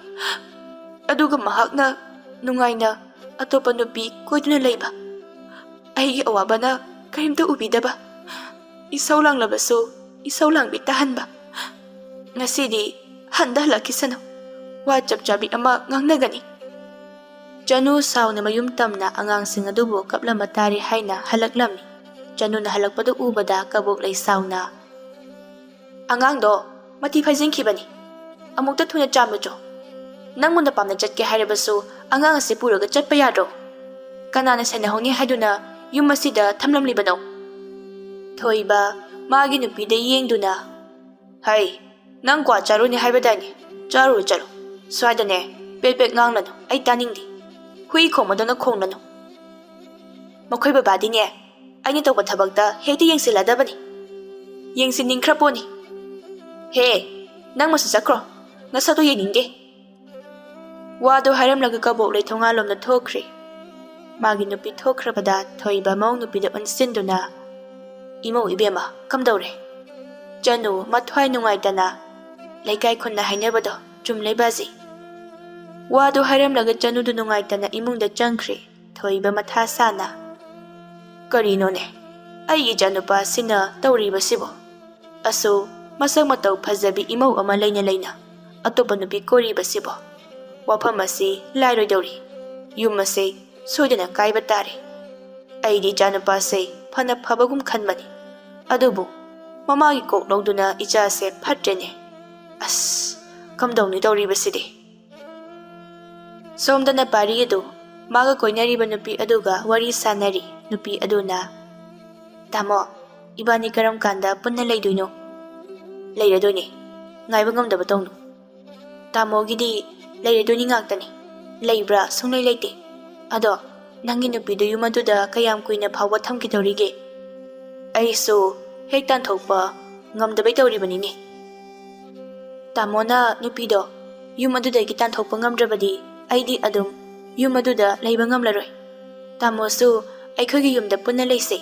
Aduga mahakna nungaina atopa nupi koiduna leiba. Aigi awabana karimta ubidaba. Isaulang labaso isaulang bitahanba. Ngasidi handa lakisano. Wa chapchabi ama ngangnagani. Chanu sauna mayum tamna angangsing adubo kapla matari haina halaklami. Chanu na halakpado ubada kabok lay sauna. Angang do mati phajingkhibani. Amukta thuna chambajo. Nangmunda pamna chatke hairebasu angang ase puraga chatpa yadro. Kanana sanahongi haiduna yum masida thamlamlibano. Thoiba magi nupida yengduna. Hai, nang kwa charo ni haibadani. Charo chalo. Swadane pepek nganglano ay taningdi. Hui khongmadana khonglano. Makhoi babadi ne aini tawba thabakta hekta yengsiladabani. ꯌꯦꯡꯁꯤꯟꯅꯤꯡꯈ꯭ꯔꯄꯣꯅꯤ꯫ ꯍꯦ, ꯅꯪ ꯃꯁꯨ ꯆꯠꯈ꯭ꯔꯣ, ꯅꯁꯛꯇꯣ ꯌꯦꯡꯅꯤꯡꯗꯦ꯫ ꯋꯥꯗꯣ ꯍꯥꯏꯔꯝꯂꯒ ꯀꯕꯣꯛꯂꯩ ꯊꯣꯡꯒꯥꯜꯂꯣꯝꯗ ꯊꯣꯛꯈ꯭ꯔꯦ꯫ ꯃꯥꯒꯤ ꯅꯨꯄꯤ ꯊꯣꯛꯈ꯭ꯔꯕꯗ ꯊꯣꯏꯕ ꯃꯧ ꯅꯨꯄꯤꯗ ꯑꯣꯟꯁꯤꯟꯗꯨꯅ, ꯏꯃꯧ ꯏꯕꯦꯝꯃ ꯀꯝꯗꯧꯔꯦ? ꯆꯅꯨ ꯃꯊ꯭ꯋꯥꯏ ꯅꯨꯡꯉꯥꯏꯇꯅ, ꯂꯩꯀꯥꯏ ꯈꯨꯟꯅ ꯍꯥꯏꯅꯕꯗꯣ ꯆꯨꯝꯂꯦ ꯕꯥꯖꯤ꯫ ꯋꯥꯗꯣ ꯍꯥꯏꯔꯝꯂꯒ ꯆꯅꯨꯗꯨ ꯅꯨꯡꯉꯥꯏꯇꯅ ꯏꯃꯨꯡꯗ ꯆꯪꯈ꯭ꯔꯦ꯫ ꯊꯣꯏꯕ ꯃꯊꯥ ꯁꯥꯅ, ꯀꯔꯤꯅꯣꯅꯦ ꯑꯩꯒꯤ ꯏꯆꯥꯅꯨꯄꯥꯁꯤꯅ ꯇꯧꯔꯤꯕꯁꯤꯕꯣ? ꯑꯁꯨ ꯃꯁꯛ ꯃꯇꯧ ꯐꯖꯕꯤ ꯏꯃꯧ ꯑꯃ ꯂꯩꯅ ꯑꯇꯣꯞꯄ ꯅꯨꯄꯤ ꯀꯣꯏꯔꯤꯕꯁꯤꯕꯣ? ꯋꯥꯐꯝ ꯑꯁꯤ ꯂꯥꯏꯔꯣꯏꯗꯧꯔꯤ, ꯌꯨꯝ ꯑꯁꯤ ꯁꯣꯏꯗꯅ ꯀꯥꯏꯕ ꯇꯥꯔꯦ꯫ ꯑꯩꯗꯤ ꯏꯆꯥꯅꯨꯄꯥꯁꯦ ꯐꯅ ꯐꯕꯒꯨꯝ ꯈꯟꯕꯅꯤ, ꯑꯗꯨꯕꯨ ꯃꯃꯥꯒꯤ ꯀꯣꯛ ꯂꯧꯗꯨꯅ ꯏꯆꯥꯁꯦ ꯐꯠꯇ꯭ꯔꯦꯅꯦ꯫ ꯑꯁ, ꯀꯝꯗꯧꯅꯤ ꯇꯧꯔꯤꯕꯁꯤꯗꯤ? ꯁꯣꯝꯗꯅ ꯄꯥꯔꯤ ꯑꯗꯨ ꯃꯥꯒ ꯀꯣꯏꯅꯔꯤꯕ ꯅꯨꯄꯤ ꯑꯗꯨꯒ ꯋꯥꯔꯤ ꯁꯥꯟꯅꯔꯤ꯫ ꯅꯨꯄꯤ ꯑꯗꯨꯅ, ꯇꯥꯃꯣ, ꯏꯕꯥꯅꯤ ꯀꯔꯝ ꯀꯥꯟꯗ ꯄꯨꯟꯅ ꯂꯩꯗꯣꯏꯅꯣ? ꯂꯩꯔꯗꯣꯏꯅꯤ, ꯉꯥꯏꯕ ꯉꯝꯗꯕ ꯇꯧꯅꯨ꯫ ꯇꯥꯃꯣꯒꯤꯗꯤ ꯂꯩꯔꯗꯣꯏꯅꯤ ꯉꯥꯛꯇꯅꯤ, ꯂꯩꯕ꯭ꯔꯥ ꯁꯨꯡꯂꯩ ꯂꯩꯇꯦ꯫ ꯑꯗꯣ ꯅꯪꯒꯤ ꯅꯨꯄꯤꯗꯨ ꯌꯨꯝ ꯑꯗꯨꯗ ꯀꯌꯥꯝ ꯀꯨꯏꯅ ꯐꯥꯎꯕ ꯊꯝꯈꯤꯗꯧꯔꯤꯒꯦ? ꯑꯩꯁꯨ ꯍꯦꯛ ꯇꯥꯟꯊꯣꯛꯄ ꯉꯝꯗꯕꯩ ꯇꯧꯔꯤꯕꯅꯤꯅꯦ꯫ ꯇꯥꯃꯣꯅ ꯅꯨꯄꯤꯗꯣ ꯌꯨꯝ ꯑꯗꯨꯗꯒꯤ ꯇꯥꯟꯊꯣꯛꯄ ꯉꯝꯗ꯭ꯔꯕꯗꯤ ꯑꯩꯗꯤ ꯑꯗꯨꯝ ꯌꯨꯝ ꯑꯗꯨꯗ ꯂꯩꯕ ꯉꯝꯂꯔꯣꯏ꯫ ꯇꯥꯃꯣꯁꯨ ꯑꯩꯈꯣꯏꯒꯤ ꯌꯨꯝꯗ ꯄꯨꯟꯅ ꯂꯩꯁꯦ꯫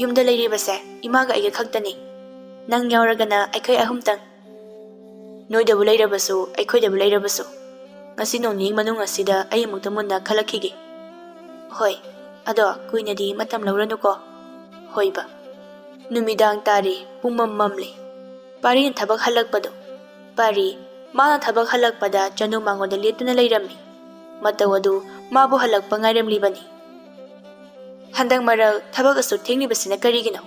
ꯌꯨꯝꯗ ꯂꯩꯔꯤꯕꯁꯦ ꯏꯃꯥꯒ ꯑꯩꯒ ꯈꯛꯇꯅꯤ, ꯅꯪ ꯌꯥꯎꯔꯒꯅ ꯑꯩꯈꯣꯏ ꯑꯍꯨꯝꯇꯪ꯫ ꯅꯣꯏꯗꯕꯨ ꯂꯩꯔꯕꯁꯨ ꯑꯩꯈꯣꯏꯗꯕꯨ ꯂꯩꯔꯕꯁꯨ ꯉꯁꯤ ꯅꯣꯡ ꯃꯅꯨꯡ ꯑꯁꯤꯗ ꯑꯩ ꯑꯃꯨꯛꯇ ꯃꯨꯟꯅ ꯈꯜꯂꯛꯈꯤꯒꯦ꯫ ꯍꯣꯏ, ꯑꯗꯣ ꯀꯨꯏꯅꯗꯤ ꯃꯇꯝ ꯂꯧꯔꯅꯨꯀꯣ꯫ ꯍꯣꯏꯕ꯫ ꯅꯨꯃꯤꯗꯥꯡ ꯇꯥꯔꯤ, ꯄꯨꯡꯃꯝ ꯃꯝꯂꯤ꯫ ꯄꯥꯔꯤꯅ ꯊꯕꯛ ꯍꯜꯂꯛꯄꯗꯣ, ꯄꯥꯔꯤ ꯃꯥꯅ ꯊꯕꯛ ꯍꯜꯂꯛꯄꯗ ꯆꯅꯨ ꯃꯉꯣꯟꯗ ꯂꯦꯞꯇꯨꯅ ꯂꯩꯔꯝꯃꯤ꯫ ꯃꯇꯧ ꯑꯗꯨ ꯃꯥꯕꯨ ꯍꯜꯂꯛꯄ ꯉꯥꯏꯔꯝꯂꯤꯕꯅꯤ꯫ ꯍꯟꯗꯛ ꯃꯔꯛ ꯊꯕꯛ ꯑꯁꯨꯛ ꯊꯦꯡꯂꯤꯕꯁꯤꯅ ꯀꯔꯤꯒꯤꯅꯣ?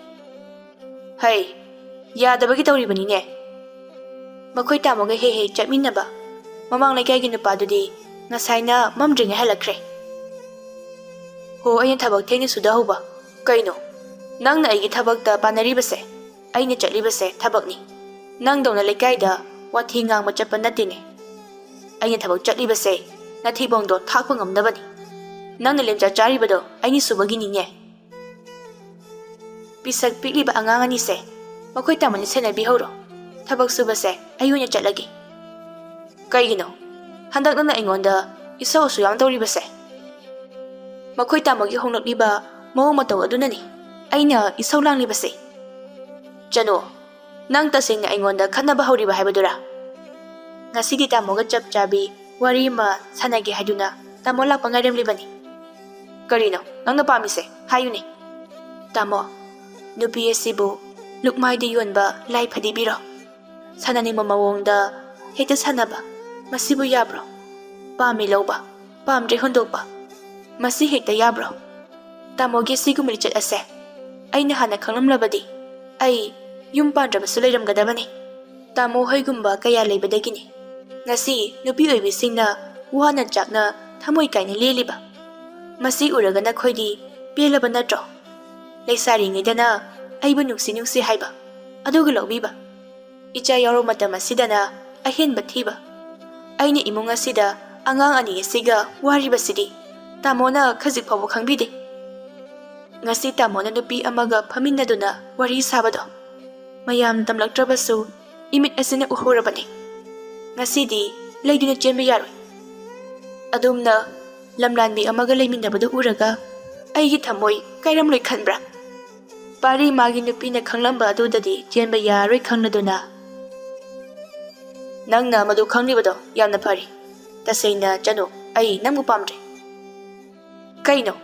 ꯍꯩ, ꯌꯥꯗꯕꯒꯤ ꯇꯧꯔꯤꯕꯅꯤꯅꯦ꯫ ꯃꯈꯣꯏ ꯇꯥꯃꯣꯒ ꯍꯦꯛ ꯍꯦꯛ ꯆꯠꯃꯤꯟꯅꯕ ꯃꯃꯥꯡ ꯂꯩꯀꯥꯏꯒꯤ ꯅꯨꯄꯥꯗꯨꯗꯤ ꯉꯁꯥꯏꯅ ꯃꯝꯗ꯭ꯔꯤꯉꯩ ꯍꯜꯂꯛꯈ꯭ꯔꯦ꯫ ꯍꯣ, ꯑꯩꯅ ꯊꯕꯛ ꯊꯦꯡꯅ ꯁꯨꯗꯍꯧꯕ꯫ ꯀꯩꯅꯣ, ꯅꯪꯅ ꯑꯩꯒꯤ ꯊꯕꯛꯇ ꯄꯥꯟꯅꯔꯤꯕꯁꯦ? ꯑꯩꯅ ꯆꯠꯂꯤꯕꯁꯦ ꯊꯕꯛꯅꯤ, ꯅꯪꯗꯧꯅ ꯂꯩꯀꯥꯏꯗ ꯋꯥꯊꯤ ꯉꯥꯡꯕ ꯆꯠꯄ ꯅꯠꯇꯦꯅꯦ꯫ ꯑꯩꯅ ꯊꯕꯛ ꯆꯠꯂꯤꯕꯁꯦ ꯅꯊꯤꯕꯣꯡꯗꯣ ꯊꯥꯛꯄ ꯉꯝꯅꯕꯅꯤ꯫ ꯅꯪꯅ ꯂꯦꯝꯆꯠ ꯆꯥꯔꯤꯕꯗꯣ ꯑꯩꯅ ꯁꯨꯕꯒꯤꯅꯤꯅꯦ꯫ ꯄꯤꯁꯛ ꯄꯤꯛꯂꯤꯕ ꯑꯉꯥꯡ ꯑꯅꯤꯁꯦ ꯃꯈꯣꯏ ꯇꯥꯃꯣꯅ ꯁꯦꯟꯅꯕꯤꯍꯧꯔꯣ꯫ ꯊꯕꯛ ꯁꯨꯕꯁꯦ ꯑꯩ ꯑꯣꯏꯅ ꯆꯠꯂꯒꯦ꯫ ꯀꯩꯒꯤꯅꯣ ꯍꯟꯗꯛ ꯅꯪꯅ ꯑꯩꯉꯣꯟꯗ ꯏꯁꯧ ꯑꯁꯨ ꯌꯥꯝ ꯇꯧꯔꯤꯕꯁꯦ? ꯃꯈꯣꯏ ꯇꯥꯃꯣꯒꯤ ꯍꯣꯡꯂꯛꯂꯤꯕ ꯃꯑꯣꯡ ꯃꯇꯧ ꯑꯗꯨꯅꯅꯤ ꯑꯩꯅ ꯏꯁꯧ ꯂꯥꯡꯂꯤꯕꯁꯦ꯫ ꯆꯅꯨ, ꯅꯪ ꯇꯁꯦꯡꯅ ꯑꯩꯉꯣꯟꯗ ꯈꯠꯅꯕ ꯍꯧꯔꯤꯕ ꯍꯥꯏꯕꯗꯨꯔꯥ? ꯉꯁꯤꯗꯤ ꯇꯥꯃꯣꯒ ꯆꯞ ꯆꯥꯕꯤ ꯋꯥꯔꯤ ꯑꯃ ꯁꯥꯟꯅꯒꯦ ꯍꯥꯏꯗꯨꯅ ꯇꯥꯃꯣ ꯂꯥꯛꯄ ꯉꯥꯏꯔꯝꯂꯤꯕꯅꯤ꯫ ꯀꯔꯤꯅꯣ ꯅꯪꯅ ꯄꯥꯝꯃꯤꯁꯦ? ꯍꯥꯏꯌꯨꯅꯦ꯫ ꯇꯥꯃꯣ, ꯅꯨꯄꯤ ꯑꯁꯤꯕꯨ ꯂꯨꯛꯃꯥꯏꯗ ꯌꯣꯟꯕ ꯂꯥꯏ ꯐꯗꯤꯕꯤꯔꯣ? ꯁꯥꯟꯅꯅꯤꯡꯕ ꯃꯑꯣꯡꯗ ꯍꯦꯛꯇ ꯁꯥꯟꯅꯕ, ꯃꯁꯤꯕꯨ ꯌꯥꯕ꯭ꯔꯣ? ꯄꯥꯝꯃꯤ ꯂꯧꯕ, ꯄꯥꯝꯗ꯭ꯔꯦ ꯍꯨꯟꯗꯣꯛꯄ, ꯃꯁꯤ ꯍꯦꯛꯇ ꯌꯥꯕ꯭ꯔꯣ? ꯇꯥꯃꯣꯒꯤ ꯁꯤꯒꯨꯝꯕ ꯂꯤꯆꯠ ꯑꯁꯦ ꯑꯩꯅ ꯍꯥꯟꯅ ꯈꯪꯂꯝꯂꯕꯗꯤ ꯑꯩ ꯌꯨꯝ ꯄꯥꯟꯗ꯭ꯔꯕꯁꯨ ꯂꯩꯔꯝꯒꯗꯕꯅꯤ꯫ ꯇꯥꯃꯣ ꯍꯣꯏꯒꯨꯝꯕ ꯀꯌꯥ ꯂꯩꯕꯗꯒꯤꯅꯤ ꯉꯁꯤ ꯅꯨꯄꯤ ꯑꯣꯏꯕꯤꯁꯤꯡꯅ ꯋꯥꯅ ꯆꯥꯛꯅ ꯊꯃꯣꯏ ꯀꯥꯏꯅ ꯂꯦꯜꯂꯤꯕ꯫ ꯃꯁꯤ ꯎꯔꯒ ꯅꯈꯣꯏꯗꯤ ꯄꯦꯜꯂꯕ ꯅꯠꯇ꯭ꯔꯣ? ꯂꯩꯁꯥꯔꯤꯉꯩꯗꯅ ꯑꯩꯕꯨ ꯅꯨꯡꯁꯤ ꯍꯥꯏꯕ, ꯑꯗꯨꯒ ꯂꯧꯕꯤꯕ, ꯏꯆꯥ ꯌꯥꯎꯔꯕ ꯃꯇꯝ ꯑꯁꯤꯗꯅ ꯑꯍꯦꯟꯕ ꯊꯤꯕ꯫ ꯑꯩꯅ ꯏꯃꯨꯡ ꯑꯁꯤꯗ ꯑꯉꯥꯡ ꯑꯅꯤ ꯑꯁꯤꯒ ꯋꯥꯔꯤꯕꯁꯤꯗꯤ ꯇꯥꯃꯣꯅ ꯈꯖꯤꯛ ꯐꯥꯎꯕ ꯈꯪꯕꯤꯗꯦ꯫ ꯉꯁꯤ ꯇꯥꯃꯣꯅ ꯅꯨꯄꯤ ꯑꯃꯒ ꯐꯝꯃꯤꯟꯅꯗꯨꯅ ꯋꯥꯔꯤ ꯁꯥꯕꯗꯣ ꯃꯌꯥꯝ ꯇꯝꯂꯛꯇ꯭ꯔꯕꯁꯨ ꯏꯃꯤꯠ ꯑꯁꯤꯅ ꯎꯍꯧꯔꯕꯅꯤ꯫ ꯉꯁꯤꯗꯤ ꯂꯩꯗꯨꯅ ꯆꯦꯟꯕ ꯌꯥꯔꯣꯏ꯫ ꯑꯗꯣꯝꯅ ꯂꯝꯂꯥꯟꯕꯤ ꯑꯃꯒ ꯂꯩꯃꯤꯟꯅꯕꯗꯨ ꯎꯔꯒ ꯑꯩꯒꯤ ꯊꯃꯣꯏ ꯀꯥꯏꯔꯝꯂꯣꯏ ꯈꯟꯕ꯭ꯔꯥ? ꯄꯥꯔꯤ ꯃꯥꯒꯤ ꯅꯨꯄꯤꯅ ꯈꯪꯂꯝꯕ ꯑꯗꯨꯗꯗꯤ ꯆꯦꯟꯕ ꯌꯥꯔꯣꯏ ꯈꯪꯂꯗꯨꯅ, ꯅꯪꯅ ꯃꯗꯨ ꯈꯪꯂꯤꯕꯗꯣ ꯌꯥꯝꯅ ꯐꯔꯤ꯫ ꯇꯁꯦꯡꯅ ꯆꯅꯨ, ꯑꯩ ꯅꯪꯕꯨ ꯄꯥꯝꯗ꯭ꯔꯦ꯫ ꯀꯩꯅꯣ,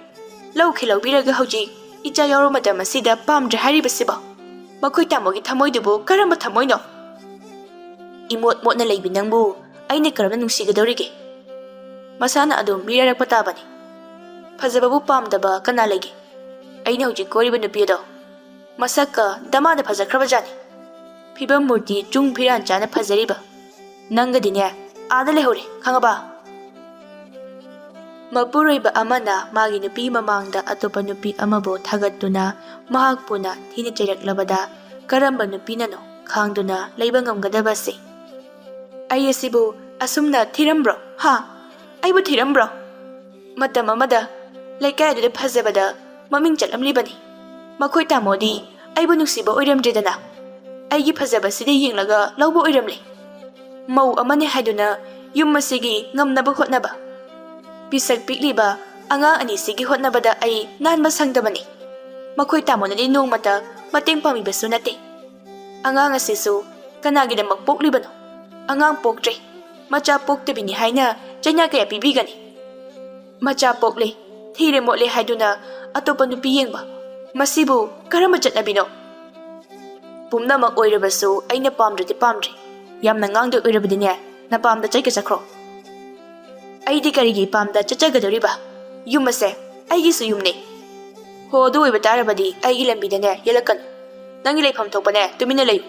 ꯂꯧꯕꯤꯔꯒ ꯍꯧꯖꯤꯛ ꯏꯆꯥ ꯌꯥꯎꯔꯕ ꯃꯇꯝ ꯑꯁꯤꯗ ꯄꯥꯝꯗ꯭ꯔꯦ ꯍꯥꯏꯔꯤꯕꯁꯤꯕꯣ? ꯃꯈꯣꯏ ꯇꯥꯃꯣꯒꯤ ꯊꯃꯣꯏꯗꯨꯕꯨ ꯀꯔꯝꯕ ꯊꯃꯣꯏꯅꯣ? ꯏꯃꯣꯠ ꯃꯣꯠꯅ ꯂꯩꯕꯤ ꯅꯪꯕꯨ ꯑꯩꯅ ꯀꯔꯝꯅ ꯅꯨꯡꯁꯤꯒꯗꯧꯔꯤꯒꯦ? ꯃꯁꯥꯅ ꯑꯗꯨꯝ ꯃꯤꯔꯥꯏꯔꯛꯄ ꯇꯥꯕꯅꯤ꯫ ꯐꯖꯕꯕꯨ ꯄꯥꯝꯗꯕ ꯀꯅꯥ ꯂꯩꯒꯦ? ꯑꯩꯅ ꯍꯧꯖꯤꯛ ꯀꯣꯏꯔꯤꯕ ꯅꯨꯄꯤ ꯑꯗꯣ ꯃꯁꯛꯀ ꯗꯃꯥꯗ ꯐꯖꯈ꯭ꯔꯕꯖꯥꯠꯅꯤ꯫ ꯐꯤꯕꯝ ꯃꯨꯔꯇꯤ ꯆꯨꯡ ꯐꯤꯔꯥꯟ ꯆꯥꯅ ꯐꯖꯔꯤꯕ ꯅꯪꯒꯗꯤꯅꯦ ꯑꯥꯗ ꯂꯩꯍꯧꯔꯦ, ꯈꯪꯉꯕ? ꯃꯄꯨꯔꯣꯏꯕ ꯑꯃꯅ ꯃꯥꯒꯤ ꯅꯨꯄꯤ ꯃꯃꯥꯡꯗ ꯑꯇꯣꯞꯄ ꯅꯨꯄꯤ ꯑꯃꯕꯨ ꯊꯥꯒꯠꯇꯨꯅ ꯃꯍꯥꯛꯄꯨꯅ ꯊꯤꯅ ꯆꯩꯔꯛꯂꯕꯗ ꯀꯔꯝꯕ ꯅꯨꯄꯤꯅꯅꯣ ꯈꯥꯡꯗꯨꯅ ꯂꯩꯕ ꯉꯝꯒꯗꯕꯁꯦ? ꯑꯩ ꯑꯁꯤꯕꯨ ꯑꯁꯨꯝꯅ ꯊꯤꯔꯝꯕ꯭ꯔꯣ? ꯍꯥ? ꯑꯩꯕꯨ ꯊꯤꯔꯝꯕ꯭ꯔꯣ? ꯃꯇꯝ ꯑꯃꯗ ꯂꯩꯀꯥꯏ ꯑꯗꯨꯗ ꯐꯖꯕꯗ ꯃꯃꯤꯡ ꯆꯠꯂꯝꯂꯤꯕꯅꯤ꯫ ꯃꯈꯣꯏ ꯇꯥꯃꯣꯗꯤ ꯑꯩꯕꯨ ꯅꯨꯡꯁꯤꯕ ꯑꯣꯏꯔꯝꯗ꯭ꯔꯦꯗꯅ꯫ ꯑꯩꯒꯤ ꯐꯖꯕꯁꯤꯗ ꯌꯦꯡꯂꯒ ꯂꯧꯕ ꯑꯣꯏꯔꯝꯂꯦ꯫ ꯃꯧ ꯑꯃꯅꯦ ꯍꯥꯏꯗꯨꯅ ꯌꯨꯝ ꯑꯁꯤꯒꯤ ꯉꯝꯅꯕ ꯍꯣꯠꯅꯕ, ꯄꯤꯁꯛ ꯄꯤꯛꯂꯤꯕ ꯑꯉꯥꯡ ꯑꯅꯤꯁꯤꯒꯤ ꯍꯣꯠꯅꯕꯗ ꯑꯩ ꯅꯥꯟꯕ ꯁꯪꯗꯕꯅꯤ꯫ ꯃꯈꯣꯏ ꯇꯥꯃꯣꯅꯗꯤ ꯅꯣꯡꯃꯇ ꯃꯇꯦꯡ ꯄꯥꯡꯕꯤꯕꯁꯨ ꯅꯠꯇꯦ꯫ ꯑꯉꯥꯡ ꯑꯁꯤꯁꯨ ꯀꯅꯥꯒꯤꯗꯃꯛ ꯄꯣꯛꯂꯤꯕꯅꯣ? ꯑꯉꯥꯡ ꯄꯣꯛꯇ꯭ꯔꯦ, ꯃꯆꯥ ꯄꯣꯛꯇꯕꯤꯅꯤ ꯍꯥꯏꯅ ꯆꯩꯅꯥ ꯀꯌꯥ ꯄꯤꯕꯤꯒꯅꯤ? ꯃꯆꯥ ꯄꯣꯛꯂꯦ, ꯊꯤꯔꯦ ꯃꯣꯠꯂꯦ ꯍꯥꯏꯗꯨꯅ ꯑꯇꯣꯞꯄ ꯅꯨꯄꯤ ꯌꯦꯡꯕ, ꯃꯁꯤꯕꯨ ꯀꯔꯝꯕ ꯆꯠꯅꯕꯤꯅꯣ? ꯄꯨꯝꯅꯃꯛ ꯑꯣꯏꯔꯕꯁꯨ ꯑꯩꯅ ꯄꯥꯝꯗ꯭ꯔꯗꯤ ꯄꯥꯝꯗ꯭ꯔꯦ꯫ ꯌꯥꯝꯅ ꯉꯥꯡꯗꯣꯏ ꯑꯣꯏꯔꯕꯗꯤꯅꯦ, ꯅꯄꯥꯝꯗ ꯆꯩꯒ ꯆꯠꯈ꯭ꯔꯣ꯫ ꯑꯩꯗꯤ ꯀꯔꯤꯒꯤ ꯏꯄꯥꯝꯗ ꯆꯠꯆꯒꯗꯧꯔꯤꯕ? ꯌꯨꯝ ꯑꯁꯦ ꯑꯩꯒꯤꯁꯨ ꯌꯨꯝꯅꯦ꯫ ꯍꯣ ꯑꯗꯨ ꯑꯣꯏꯕ ꯇꯥꯔꯕꯗꯤ ꯑꯩꯒꯤ ꯂꯝꯕꯤꯗꯅꯦ ꯌꯦꯜꯂꯛꯀꯅꯨ꯫ ꯅꯪꯒꯤ ꯂꯩꯐꯝ ꯊꯣꯛꯄꯅꯦ ꯇꯨꯃꯤꯟꯅ ꯂꯩꯌꯨ꯫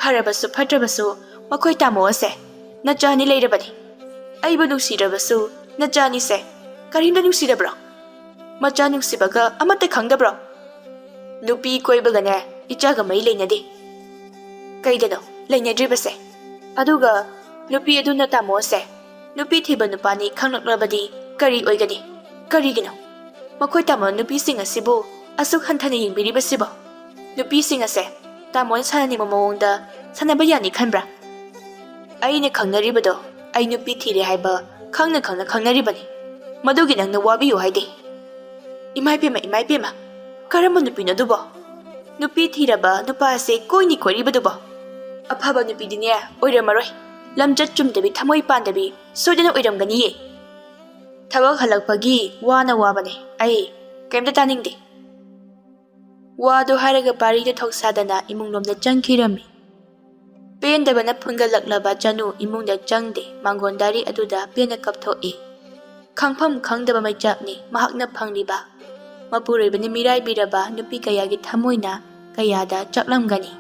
ꯐꯔꯕꯁꯨ ꯐꯠꯇ꯭ꯔꯕꯁꯨ ꯃꯈꯣꯏ ꯇꯥꯃꯣ ꯑꯁꯦ ꯅꯆꯥꯅꯤ ꯂꯩꯔꯕꯅꯤ꯫ ꯑꯩꯕꯨ ꯅꯨꯡꯁꯤꯗ꯭ꯔꯕꯁꯨ ꯅꯆꯥꯅꯤꯁꯦ ꯀꯔꯤꯝꯇ ꯅꯨꯡꯁꯤꯗꯕ꯭ꯔꯣ? ꯃꯆꯥ ꯅꯨꯡꯁꯤꯕꯒ ꯑꯃꯠꯇ ꯈꯪꯗꯕ꯭ꯔꯣ? ꯅꯨꯄꯤ ꯀꯣꯏꯕꯒꯅꯦ ꯏꯆꯥꯒ ꯃꯔꯤ ꯂꯩꯅꯗꯦ꯫ ꯀꯩꯗꯅꯣ ꯂꯩꯅꯗ꯭ꯔꯤꯕꯁꯦ? ꯑꯗꯨꯒ ꯅꯨꯄꯤ ꯑꯗꯨꯅ ꯇꯥꯃꯣ ꯑꯁꯦ ꯅꯨꯄꯤ ꯊꯤꯕ ꯅꯨꯄꯥꯅꯤ ꯈꯪꯂꯛꯂꯕꯗꯤ ꯀꯔꯤ ꯑꯣꯏꯒꯅꯤ? ꯀꯔꯤꯒꯤꯅꯣ ꯃꯈꯣꯏ ꯇꯥꯃꯣ ꯅꯨꯄꯤꯁꯤꯡ ꯑꯁꯤꯕꯨ ꯑꯁꯨꯛ ꯍꯟꯊꯅ ꯌꯦꯡꯕꯤꯔꯤꯕꯁꯤꯕꯣ? ꯅꯨꯄꯤꯁꯤꯡ ꯑꯁꯦ ꯇꯥꯃꯣꯅ ꯁꯥꯟꯅꯅꯤꯡꯕ ꯃꯑꯣꯡꯗ ꯁꯥꯟꯅꯕ ꯌꯥꯅꯤ ꯈꯟꯕ꯭ꯔꯥ? ꯑꯩꯅ ꯈꯪꯅꯔꯤꯕꯗꯣ ꯑꯩ ꯅꯨꯄꯤ ꯊꯤꯔꯦ ꯍꯥꯏꯕ ꯈꯪꯅ ꯈꯪꯅꯔꯤꯕꯅꯤ꯫ ꯃꯗꯨꯒꯤ ꯅꯪꯅ ꯋꯥꯕꯤꯌꯨ ꯍꯥꯏꯗꯦ꯫ ꯏꯃꯥꯏꯄꯦꯝꯃ ꯏꯃꯥꯏꯄꯦꯝꯃ, ꯀꯔꯝꯕ ꯅꯨꯄꯤꯅꯣ ꯑꯗꯨꯕꯣ? ꯅꯨꯄꯤ ꯊꯤꯔꯕ ꯅꯨꯄꯥ ꯑꯁꯦ ꯀꯣꯏꯔꯤꯕꯗꯨꯕꯣ? ꯑꯐꯕ ꯅꯨꯄꯤꯗꯤꯅꯦ ꯑꯣꯏꯔꯝꯃꯔꯣꯏ꯫ ꯂꯝꯆꯠ ꯆꯨꯝꯗꯕꯤ ꯊꯃꯣꯏ ꯄꯥꯟꯗꯕꯤ ꯁꯣꯏꯗꯅ ꯑꯣꯏꯔꯝꯒꯅꯤꯌꯦ꯫ ꯊꯕꯛ ꯍꯜꯂꯛꯄꯒꯤ ꯋꯥꯕꯅꯦ, ꯑꯩ ꯀꯩꯝꯇ ꯇꯥꯅꯤꯡꯗꯦ꯫ ꯋꯥꯗꯣ ꯍꯥꯏꯔꯒ ꯄꯥꯔꯤꯗ ꯊꯧꯁꯥꯗꯅ ꯏꯃꯨꯡꯂꯣꯝꯗ ꯆꯪꯈꯤꯔꯝꯃꯤ꯫ ꯄꯦꯟꯗꯕꯅ ꯐꯨꯟꯒꯠꯂꯛꯂꯕ ꯆꯅꯨ ꯏꯃꯨꯡꯗ ꯆꯪꯗꯦ ꯃꯥꯡꯒꯣꯟꯗꯥꯔꯤ ꯑꯗꯨꯗ ꯄꯦꯟꯅ ꯀꯞꯊꯣꯛꯏ꯫ ꯈꯪꯐꯝ ꯈꯪꯗꯕ ꯃꯩꯆꯥꯛꯅꯤ ꯃꯍꯥꯛꯅ ꯐꯪꯂꯤꯕ꯫ ꯃꯄꯨꯔꯣꯏꯕꯅ ꯃꯤꯔꯥꯏꯕꯤꯔꯕ ꯅꯨꯄꯤ ꯀꯌꯥꯒꯤ ꯊꯃꯣꯏꯅ ꯀꯌꯥꯗ ꯆꯥꯛꯂꯝꯒꯅꯤ꯫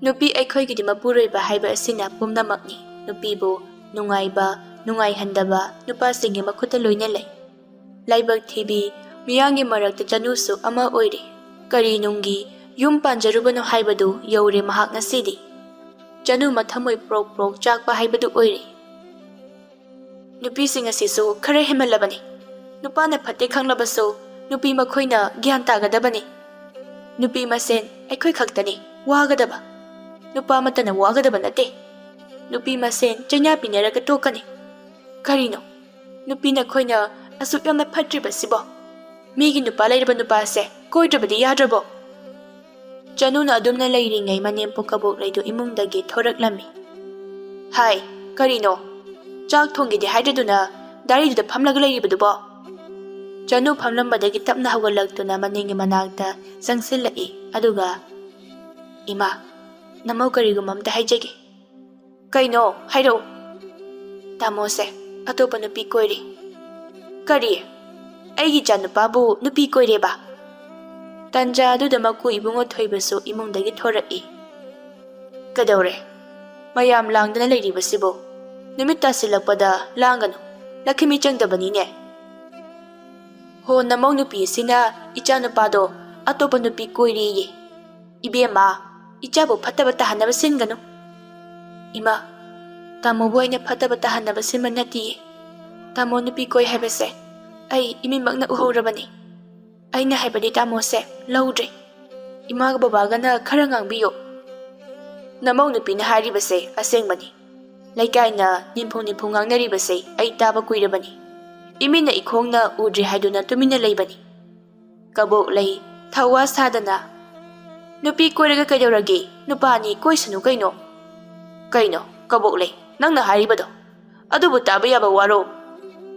ꯅꯨꯄꯤ ꯑꯩꯈꯣꯏꯒꯤꯗꯤ ꯃꯄꯨꯔꯣꯏꯕ ꯍꯥꯏꯕ ꯑꯁꯤꯅ ꯄꯨꯝꯅꯃꯛꯅꯤ꯫ ꯅꯨꯄꯤꯕꯨ ꯅꯨꯡꯉꯥꯏꯕ ꯅꯨꯡꯉꯥꯏꯍꯟꯗꯕ ꯅꯨꯄꯥꯁꯤꯡꯒꯤ ꯃꯈꯨꯠꯇ ꯂꯣꯏꯅ ꯂꯩ꯫ ꯂꯥꯏꯕꯛ ꯊꯤꯕꯤ ꯃꯤꯌꯥꯝꯒꯤ ꯃꯔꯛꯇ ꯆꯅꯨꯁꯨ ꯑꯃ ꯑꯣꯏꯔꯦ꯫ ꯀꯔꯤ ꯅꯨꯡꯒꯤ ꯌꯨꯝ ꯄꯥꯟꯖꯔꯨꯕꯅꯣ ꯍꯥꯏꯕꯗꯨ ꯌꯧꯔꯦ ꯃꯍꯥꯛ ꯉꯁꯤꯗꯤ꯫ ꯆꯅꯨ ꯃꯊꯃꯣꯏ ꯄ꯭ꯔꯣꯛ ꯄ꯭ꯔꯣꯛ ꯆꯥꯛꯄ ꯍꯥꯏꯕꯗꯨ ꯑꯣꯏꯔꯦ꯫ ꯅꯨꯄꯤꯁꯤꯡ ꯑꯁꯤꯁꯨ ꯈꯔ ꯍꯦꯟꯃꯜꯂꯕꯅꯤ꯫ ꯅꯨꯄꯥꯅ ꯐꯠꯇꯦ ꯈꯪꯂꯕꯁꯨ ꯅꯨꯄꯤ ꯃꯈꯣꯏꯅ ꯒ꯭ꯌꯥꯟ ꯇꯥꯒꯗꯕꯅꯤ꯫ ꯅꯨꯄꯤ ꯃꯁꯦꯟ ꯑꯩꯈꯣꯏ ꯈꯛꯇꯅꯤ ꯋꯥꯒꯗꯕ, ꯅꯨꯄꯥ ꯑꯃꯠꯇꯅ ꯋꯥꯒꯗꯕ ꯅꯠꯇꯦ꯫ ꯅꯨꯄꯤ ꯃꯁꯦꯟ ꯆꯩꯅꯥ ꯄꯤꯅꯔꯒ ꯇꯣꯛꯀꯅꯤ꯫ ꯀꯔꯤꯅꯣ ꯅꯨꯄꯤ ꯅꯈꯣꯏꯅ ꯑꯁꯨꯛ ꯌꯥꯝꯅ ꯐꯠꯇ꯭ꯔꯤꯕꯁꯤꯕꯣ? ꯃꯤꯒꯤ ꯅꯨꯄꯥ ꯂꯩꯔꯕ ꯅꯨꯄꯥꯁꯦ ꯀꯣꯏꯗ꯭ꯔꯕꯗꯤ ꯌꯥꯗ꯭ꯔꯕꯣ? ꯆꯅꯨꯅ ꯑꯗꯨꯝꯅ ꯂꯩꯔꯤꯉꯩ ꯃꯅꯦꯝꯄꯣꯛ ꯀꯕꯣꯛꯂꯩꯗꯨ ꯏꯃꯨꯡꯗꯒꯤ ꯊꯣꯔꯛꯂꯝꯃꯤ꯫ ꯍꯥꯏ, ꯀꯔꯤꯅꯣ? ꯆꯥꯛ ꯊꯣꯡꯒꯦꯗꯤ ꯍꯥꯏꯗ꯭ꯔꯗꯨꯅ ꯗꯥꯏꯔꯤꯗꯨꯗ ꯐꯝꯂꯒ ꯂꯩꯔꯤꯕꯗꯨꯕꯣ? ꯆꯅꯨ ꯐꯝꯂꯝꯕꯗꯒꯤ ꯇꯞꯅ ꯍꯧꯒꯠꯂꯛꯇꯨꯅ ꯃꯅꯦꯝꯒꯤ ꯃꯅꯥꯛꯇ ꯆꯪꯁꯤꯜꯂꯛꯏ꯫ ꯑꯗꯨꯒ ꯏꯃꯥ, ꯅꯃꯧ ꯀꯔꯤꯒꯨꯝꯕ ꯑꯝꯇ ꯍꯥꯏꯖꯒꯦ꯫ ꯀꯩꯅꯣ ꯍꯥꯏꯔꯛꯎ꯫ ꯇꯥꯃꯣꯁꯦ ꯑꯇꯣꯞꯄ ꯅꯨꯄꯤ ꯀꯣꯏꯔꯤ꯫ ꯀꯔꯤ? ꯑꯩꯒꯤ ꯏꯆꯥꯅꯨꯄꯥꯕꯨ ꯅꯨꯄꯤ ꯀꯣꯏꯔꯦꯕ? ꯇꯟꯖꯥ ꯑꯗꯨꯗ ꯃꯀꯨ ꯏꯕꯨꯡꯉꯣ ꯊꯣꯏꯕꯁꯨ ꯏꯃꯨꯡꯗꯒꯤ ꯊꯣꯔꯛꯏ꯫ ꯀꯩꯗꯧꯔꯦ? ꯃꯌꯥꯝ ꯂꯥꯡꯗꯅ ꯂꯩꯔꯤꯕꯁꯤꯕꯨ? ꯅꯨꯃꯤꯠ ꯇꯥꯁꯤꯜꯂꯛꯄꯗ ꯂꯥꯡꯒꯅꯨ, ꯂꯛꯈꯤꯃꯤ ꯆꯪꯗꯕꯅꯤꯅꯦ꯫ ꯍꯣ, ꯅꯃꯧ ꯅꯨꯄꯤ ꯑꯁꯤꯅ ꯏꯆꯥꯅꯨꯄꯥꯗꯣ ꯑꯇꯣꯞꯄ ꯅꯨꯄꯤ ꯀꯣꯏꯔꯦꯌꯦ꯫ ꯏꯕꯦꯝꯃ, ꯏꯆꯥꯕꯨ ꯐꯠꯇꯕ ꯇꯥꯍꯟꯅꯕ ꯁꯤꯟꯒꯅꯨ꯫ ꯏꯃꯥ, ꯇꯥꯃꯣꯕꯨ ꯑꯩꯅ ꯐꯠꯇꯕ ꯇꯥꯍꯟꯅꯕ ꯁꯤꯟꯕ ꯅꯠꯇꯤꯌꯦ꯫ ꯇꯥꯃꯣ ꯅꯨꯄꯤ ꯀꯣꯏ ꯍꯥꯏꯕꯁꯦ ꯑꯩ ꯏꯃꯤꯠꯃꯛꯅ ꯎꯍꯧꯔꯕꯅꯤ꯫ ꯑꯩꯅ ꯍꯥꯏꯕꯗꯤ ꯇꯥꯃꯣꯁꯦ ꯂꯧꯗ꯭ꯔꯦ꯫ ꯏꯃꯥꯒ ꯕꯕꯥꯒꯅ ꯈꯔ ꯉꯥꯡꯕꯤꯌꯣ꯫ ꯅꯃꯧ ꯅꯨꯄꯤꯅ ꯍꯥꯏꯔꯤꯕꯁꯦ ꯑꯁꯦꯡꯕꯅꯤ꯫ ꯂꯩꯀꯥꯏꯅ ꯅꯤꯝꯐꯨ ꯉꯥꯡꯅꯔꯤꯕꯁꯦ ꯑꯩ ꯇꯥꯕ ꯀꯨꯏꯔꯕꯅꯤ꯫ ꯏꯃꯤꯠꯅ ꯏꯈꯣꯡꯅ ꯎꯗ꯭ꯔꯤ ꯍꯥꯏꯗꯨꯅ ꯇꯨꯃꯤꯟꯅ ꯂꯩꯕꯅꯤ꯫ ꯀꯕꯣꯛꯂꯩ ꯊꯧꯋꯥ ꯁꯥꯗꯅ, ꯅꯨꯄꯤ ꯀꯣꯏꯔꯒ ꯀꯩꯗꯧꯔꯒꯦ? ꯅꯨꯄꯥꯅꯤ ꯀꯣꯏꯁꯅꯨ ꯀꯩꯅꯣ? ꯀꯩꯅꯣ ꯀꯕꯣꯛꯂꯩ ꯅꯪꯅ ꯍꯥꯏꯔꯤꯕꯗꯣ? ꯑꯗꯨꯕꯨ ꯇꯥꯕ ꯌꯥꯕ ꯋꯥꯔꯣ?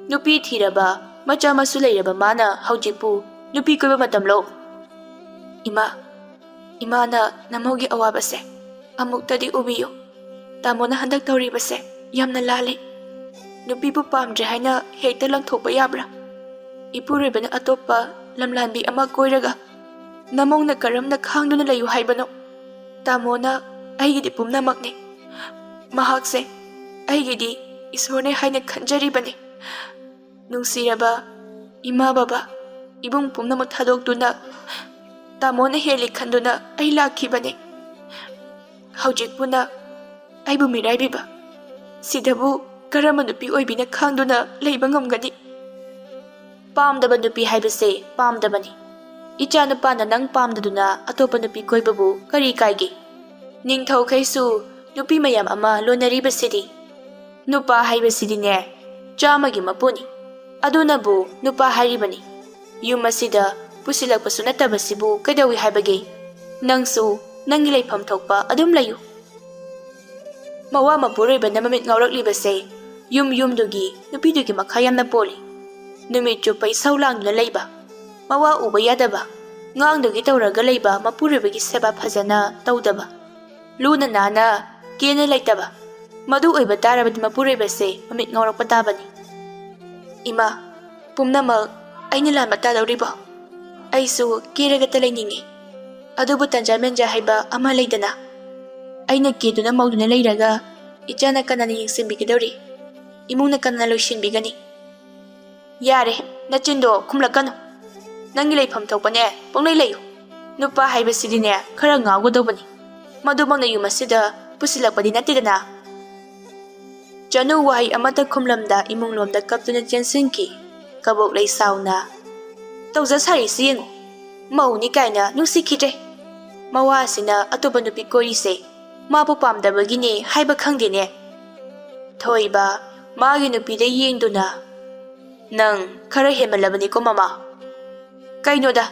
ꯅꯨꯄꯤ ꯊꯤꯔꯕ ꯃꯆꯥ ꯃꯁꯨ ꯂꯩꯔꯕ ꯃꯥꯅ ꯍꯧꯖꯤꯛꯄꯨ ꯅꯨꯄꯤ ꯀꯣꯏꯕ ꯃꯇꯝꯂꯣ? ꯏꯃꯥꯅ ꯅꯃꯧꯒꯤ ꯑꯋꯥꯕꯁꯦ ꯑꯃꯨꯛꯇꯗꯤ ꯎꯕꯤꯌꯨ꯫ ꯇꯥꯃꯣꯅ ꯍꯟꯗꯛ ꯇꯧꯔꯤꯕꯁꯦ ꯌꯥꯝꯅ ꯂꯥꯜꯂꯤ꯫ ꯅꯨꯄꯤꯕꯨ ꯄꯥꯝꯗ꯭ꯔꯦ ꯍꯥꯏꯅ ꯍꯦꯛꯇ ꯂꯪꯊꯣꯛꯄ ꯌꯥꯕ꯭ꯔꯥ? ꯏꯄꯨꯔꯣꯏꯕꯅ ꯑꯇꯣꯞꯄ ꯂꯝꯂꯥꯟꯕꯤ ꯑꯃ ꯀꯣꯏꯔꯒ ꯅꯃꯧꯅ ꯀꯔꯝꯅ ꯈꯥꯡꯗꯨꯅ ꯂꯩꯌꯨ ꯍꯥꯏꯕꯅꯣ? ꯇꯥꯃꯣꯅ ꯑꯩꯒꯤꯗꯤ ꯄꯨꯝꯅꯃꯛꯅꯤ꯫ ꯃꯍꯥꯛꯁꯦ ꯑꯩꯒꯤꯗꯤ ꯏꯁꯣꯔꯅꯦ ꯍꯥꯏꯅ ꯈꯟꯖꯔꯤꯕꯅꯤ꯫ ꯅꯨꯡꯁꯤꯔꯕ ꯏꯃꯥ ꯕꯕꯥ ꯏꯕꯨꯡ ꯄꯨꯝꯅꯃꯛ ꯊꯥꯗꯣꯛꯇꯨꯅ ꯇꯥꯃꯣꯅ ꯍꯦꯜꯂꯤ ꯈꯟꯗꯨꯅ ꯑꯩ ꯂꯥꯛꯈꯤꯕꯅꯤ꯫ ꯍꯧꯖꯤꯛꯄꯨꯅ ꯑꯩꯕꯨ ꯃꯤꯔꯥꯏꯕꯤꯕ ꯁꯤꯗꯕꯨ ꯀꯔꯝꯕ ꯅꯨꯄꯤ ꯑꯣꯏꯕꯤꯅ ꯈꯥꯡꯗꯨꯅ ꯂꯩꯕ ꯉꯝꯒꯅꯤ? ꯄꯥꯝꯗꯕ ꯅꯨꯄꯤ ꯍꯥꯏꯕꯁꯦ ꯄꯥꯝꯗꯕꯅꯤ꯫ Icha nupana nang pamdaduna atopa nupi koibabu kari kaigi. Ningthau khaisu nupi mayam ama lonaribasidi. Nupa haibasidine chamagi mapuni. Adunabu nupa haribani. Yum asida pusilakpasu natabasibu kaidawi haibage. Nangsu nangi laifam thokpa adum layu. Mawa Epuroiba na mamit ngauraklibase yum dugi nupidugi makhayam na poli. Numit chupa isaw lang na layba. Mawa uba yadaba. Ngang dugi tawraga layba Epuroibagi seba phajana tawdaba. Luna nana kena laytaba. Madu oiba tarabadi Epuroibase mamit ngaurakpa tabani. Ima, pumnamak aina lan matadawribo. Aisu kiraga talayningi. Adubu tanjamenja haiba ama laydana. Aina keduna mauduna layraga ichana kanana yengsinbigidawri. Imungna kanana loishinbigani. Yare, nachindo kumlakano. Nangi laypham thokpane ponglay layu. Nupa haibasidine khara ngawgadawbani. Madubangna yumasida pusilakpadi natidana. Chanu wahay amata khumlamda imunglomda kaptuna chensinki. Kabok lay sauna. Tawza sari siyengo. Mauni kaina nungsikidre. Mawa sina atoba nupi korise. Mabu pamdabagine haiba khangdene. Thoiba magi nupida yengduna. Nang khara hemalabani ko mama. Kainoda,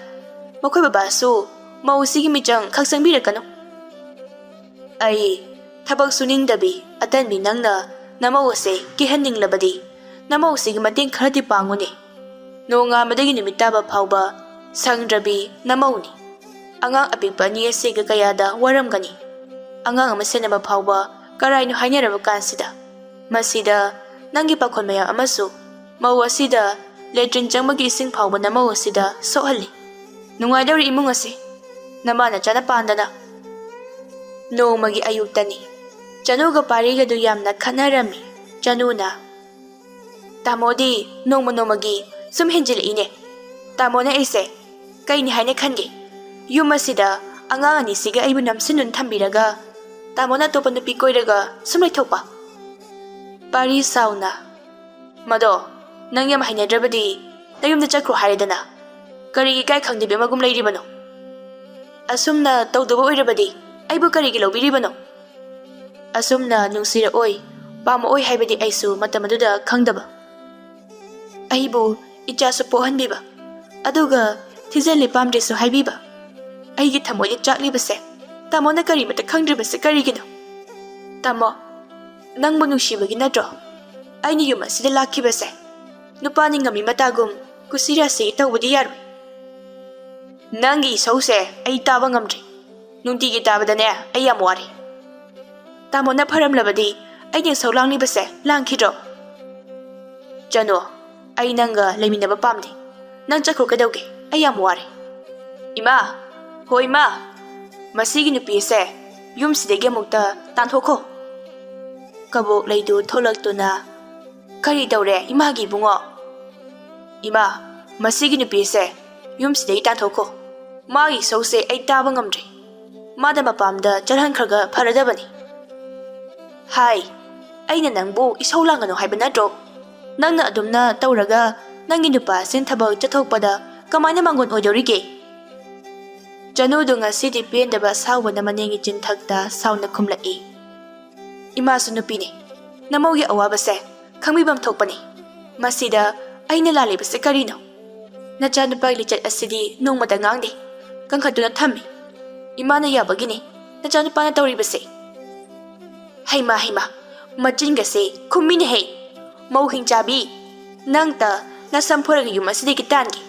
makoy babasu mausigi michang khaksangbirikano. Ay thabak suningdabi atanbi nangna namawase kihanninglabadi namawsigi mateng kharati panguni. Nonga madagi numitaba phawba sangdrabi namawni. Angang apikpa ni asiga kayada waramgani. Angang ama senaba phawba karaino hainaraba kansida. Masida nangi pakhon maya amasu maw asida letrin changmagi ising phawba namaw asida sohali. Nungaidawri imung ase namana chana pandana. Nongmagi ayuktani. Chanuga parigadu yamna khanarami. Chanuna. Tamodi nongmagi sum henjiline. Tamona ese kaini haine khange. Yumasida angang ani siga aibu namsinun thambiraga. Tamona topa nupi koiraga sumlai thokpa. Pari sauna. Mado nang yam hainadrabadi nayumda chakro haridana. Karigi kai khangdibe magum lairibano. Asumna tawdaba oirabadi aibu karigi lawbiribano. Asumna nungsira oi pama oi haibadi aisu matamaduda khangdaba. Aibu ichasu pohanbiba. Aduga thizali pamdresu haibiba. Aigi thamoy chaklibase tamona kari mata khangdribase karigino. Tamo nangbu nungsibagi natro. Aini yuma sida lakhibase. Nupani ngami matagum kusirasi tawbadi yarui. Nangi sause ai taba ngamdri. Nungtigi tabadane ai yam wari. Tamona pharamlabadi aini saulanglibase langkhidro. Chanu ai nanga laiminaba pamdi. Nang chakro kadawge ai yam wari. Ima, hoi ma. Masigi nupi se yumsidege amukta tanthokho. Kabok laydu tholaktuna. Kari dawre imagi bungo. Ima, masigi nupi se yumsidege tanthokho. Magi sause ai taba ngamdri. Mada mapamda charhankhraga pharadabani. Hai, aina nangbu isawlangano haiba natro. Nangna adumna tawraga nangi nupa sin thabak chathokpada kamaina mangon oidorige. Chanudu ngasidi pendaba sawbana manengi chinthakta sauna khumlai. Imasu nupine namawgi awabase khangmibam thokpani. Masida aina lalibase karino. Nacha nupag lichat asidi nongmada ngangde. Kangkhaduna thammi. Imana yabagini nacha nupana tawribase. Haima machinggase khumine hei. Mauhing chabi nangta nasamphuraga yumasidi kitangi.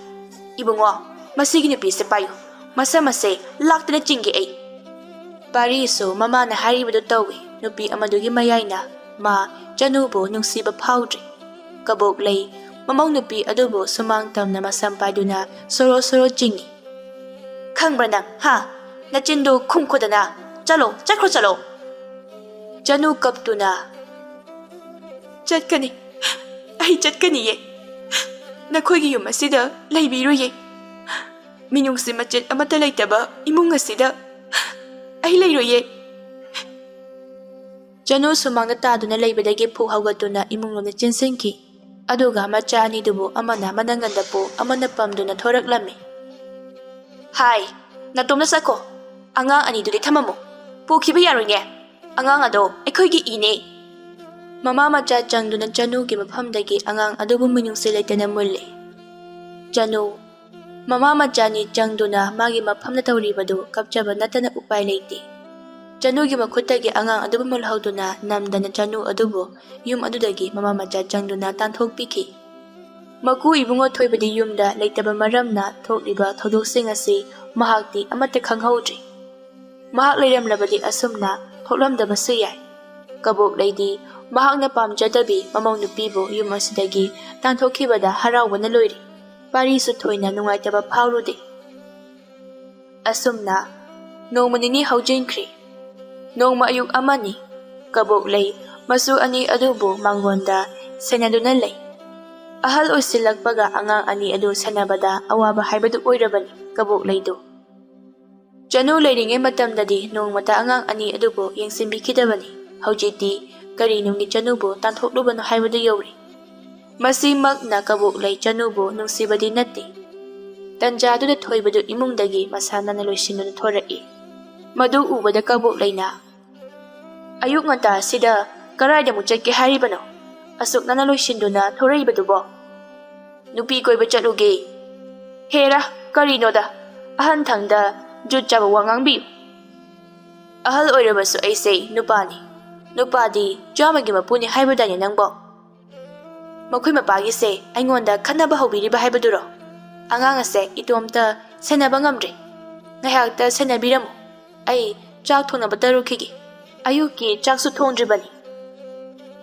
Ibungo masigi nupise payo. Masamase laktana chingi ai. Parisu mamana haribadu tawi nupi amadugi mayaina ma Chanubu nungsiba phawdri. Kabok lay mamaw nupi adubo sumang tamna masampaiduna soro chingi. Khangbra nang ha nachindo khumkhodana chalo chakro chalo. Chanu kaptuna. Chatkani ai chatkani ye. Nakhoigi yum asida laibiroye. Minungsi machet amata laytaba imung asida ai layroye. Chanu sumangna taduna laybadagi phu hawgatuna imunglomna chensenki. Aduga macha anidubu amana manangandapu amana pamduna thoraklami. Hai, natomna sako. Angang anidudi thamamo. Pokhiba yaroine. Angang ado aikhoigi ine. Mama macha changduna Chanu gi mafamdagi angang adubu minungsi leitena mulle. Chanu, mama macha ni changduna magi mafamna tawribadu kapchaba natana upai leite. Chanu gi makhutagi angang adubu mulhauduna namdana Chanu adubu yum adudagi mama macha changduna tanthokpiki. Maku ibungo thoibadi yumda leitaba maramna thokliba thodoksing asi mahakti amata khanghaudri. Mahak leiramlabadi asumna thoklamdabasu yai. Kabok leidi mahakna pamjadabi mamau nupibu yum asidagi tanthokibada haraubana loiri. Parisu thoina nungaitaba phaurude. Asumna nongma nini haujinkri. Nongma ayuk amani kabok lei masu ani adubu mangonda senaduna lei. Ahal oisilakpaga angang ani adu sanabada awaba haibadu oirabani kabok leido. Chanu leiringe matamdadi nongmata angang ani adubu yengsinbikidabani. Haujiti kari nungi Chanubu tanthoklubano haibadu yori. Masi magna kabok lei Chanubu nungsibadi natti. Tanjaduda thoibadu imungdagi masana na loisinuna thorai. Madu ubada kabok leina. Ayuk nganta sida karayda mo chatke haribano. Asuk na naloisinduna thoraibadu Nupi koiba chatluge. Hera karinoda ahan thangda jut chaba wangang biyu. Ahal oirabasu aise nupani. Nupadi jamagi mapuni haibadani nangbo. Makoi mapagi se aingonda khanaba haubiriba haibaduro. Angang ase itomta senaba ngamdre. Ngayakta senabiramu. Ai chak thongnaba tarukigi. Ayuki chaksu thongdribani.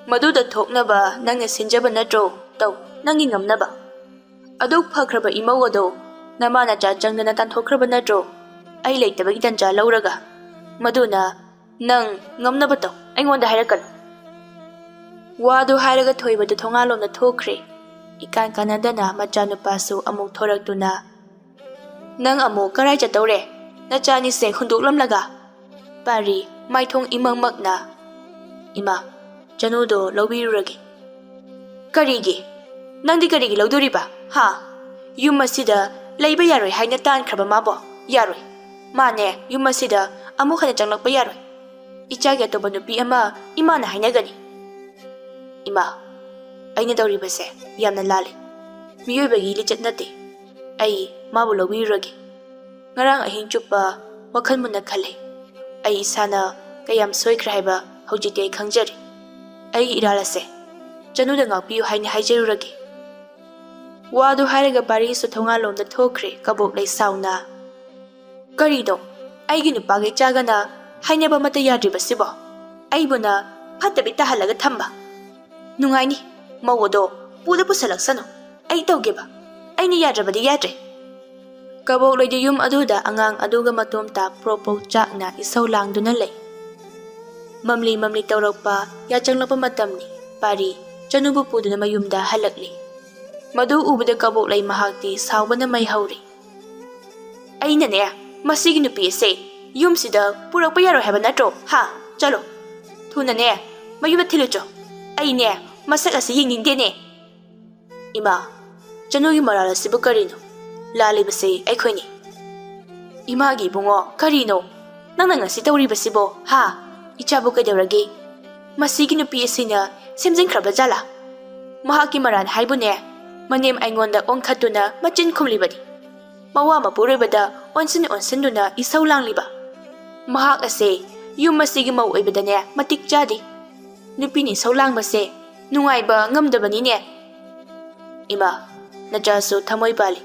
Maduda thoknaba nangna sinjaba natro taw nangi ngamnaba. Aduk phakraba imau ado namana cha changdana tanthokraba natro. Ai leitabagi tanja lauraga. Maduna nang ngamnaba taw aingonda hairakan. Wadu hairaga thoibadu thongalomna thokre. Ikan kanadana machanupasu amuk thoraktuna. Nang amuk karai chatawre. Nachani se hunduklamlaga. Pari maithong imangmakna. Ima Chanudo lawbiruragi. Karigi nangdi karigi lawduriba ha yum asida leiba yaroi haina tankraba mabo yaroi mane yum asida amuk hana changlakpa yaroi ichagi atoba nupi ama imana hainagani ima aina dawribase yamna lali miyoibagi lichat nate ai mabu lawbiruragi ngarang ahing chuppa wakhal munna khale ai sana kayam soikra haiba hojite ai khangjari ai iralase Chanuda ngakpiyu haini haijaruragi. Wadu hairaga parisu thongalomda thokre kabok lei sauna. Karido aigi nupagi chagana hainaba mata yadribasibo. Aibuna phatabi tahalaga thamba. Nungaini mawodo puda pusalaksano. Ai tawgeba. Aini yadrabadi yadre. Kabok lei yum aduda angang aduga matomta propo chakna isau langduna lei. Mamli tawrakpa yachanglapa matamni pari Chanubu puduna mayumda halakli. Madu ubada kabok lei mahakti saubana may hauri. Aina ne masigi nupi ase yumsida purakpa yaroi haba natro ha chalo. Thuna ne mayumda thilucho. Ai ne masak asi yengingde ne. Ima Chanugi marala sibu karino. Lalibase aikhoini. Imagi bungo karino. Nangna ngasi tawribasibo ha ichabu kaidawragi. Masigi nupi asina semjinkraba jala. Mahaki maran haibune manem aingonda onkhatuna machin khumlibadi. Mawa mapuroibada onsinduna isau langliba. Mahak ase yum masigi mau oibadane matik jadi. Nupini saulangbase nungaiba ngamdabani ne. Ima najasu thamoi bali.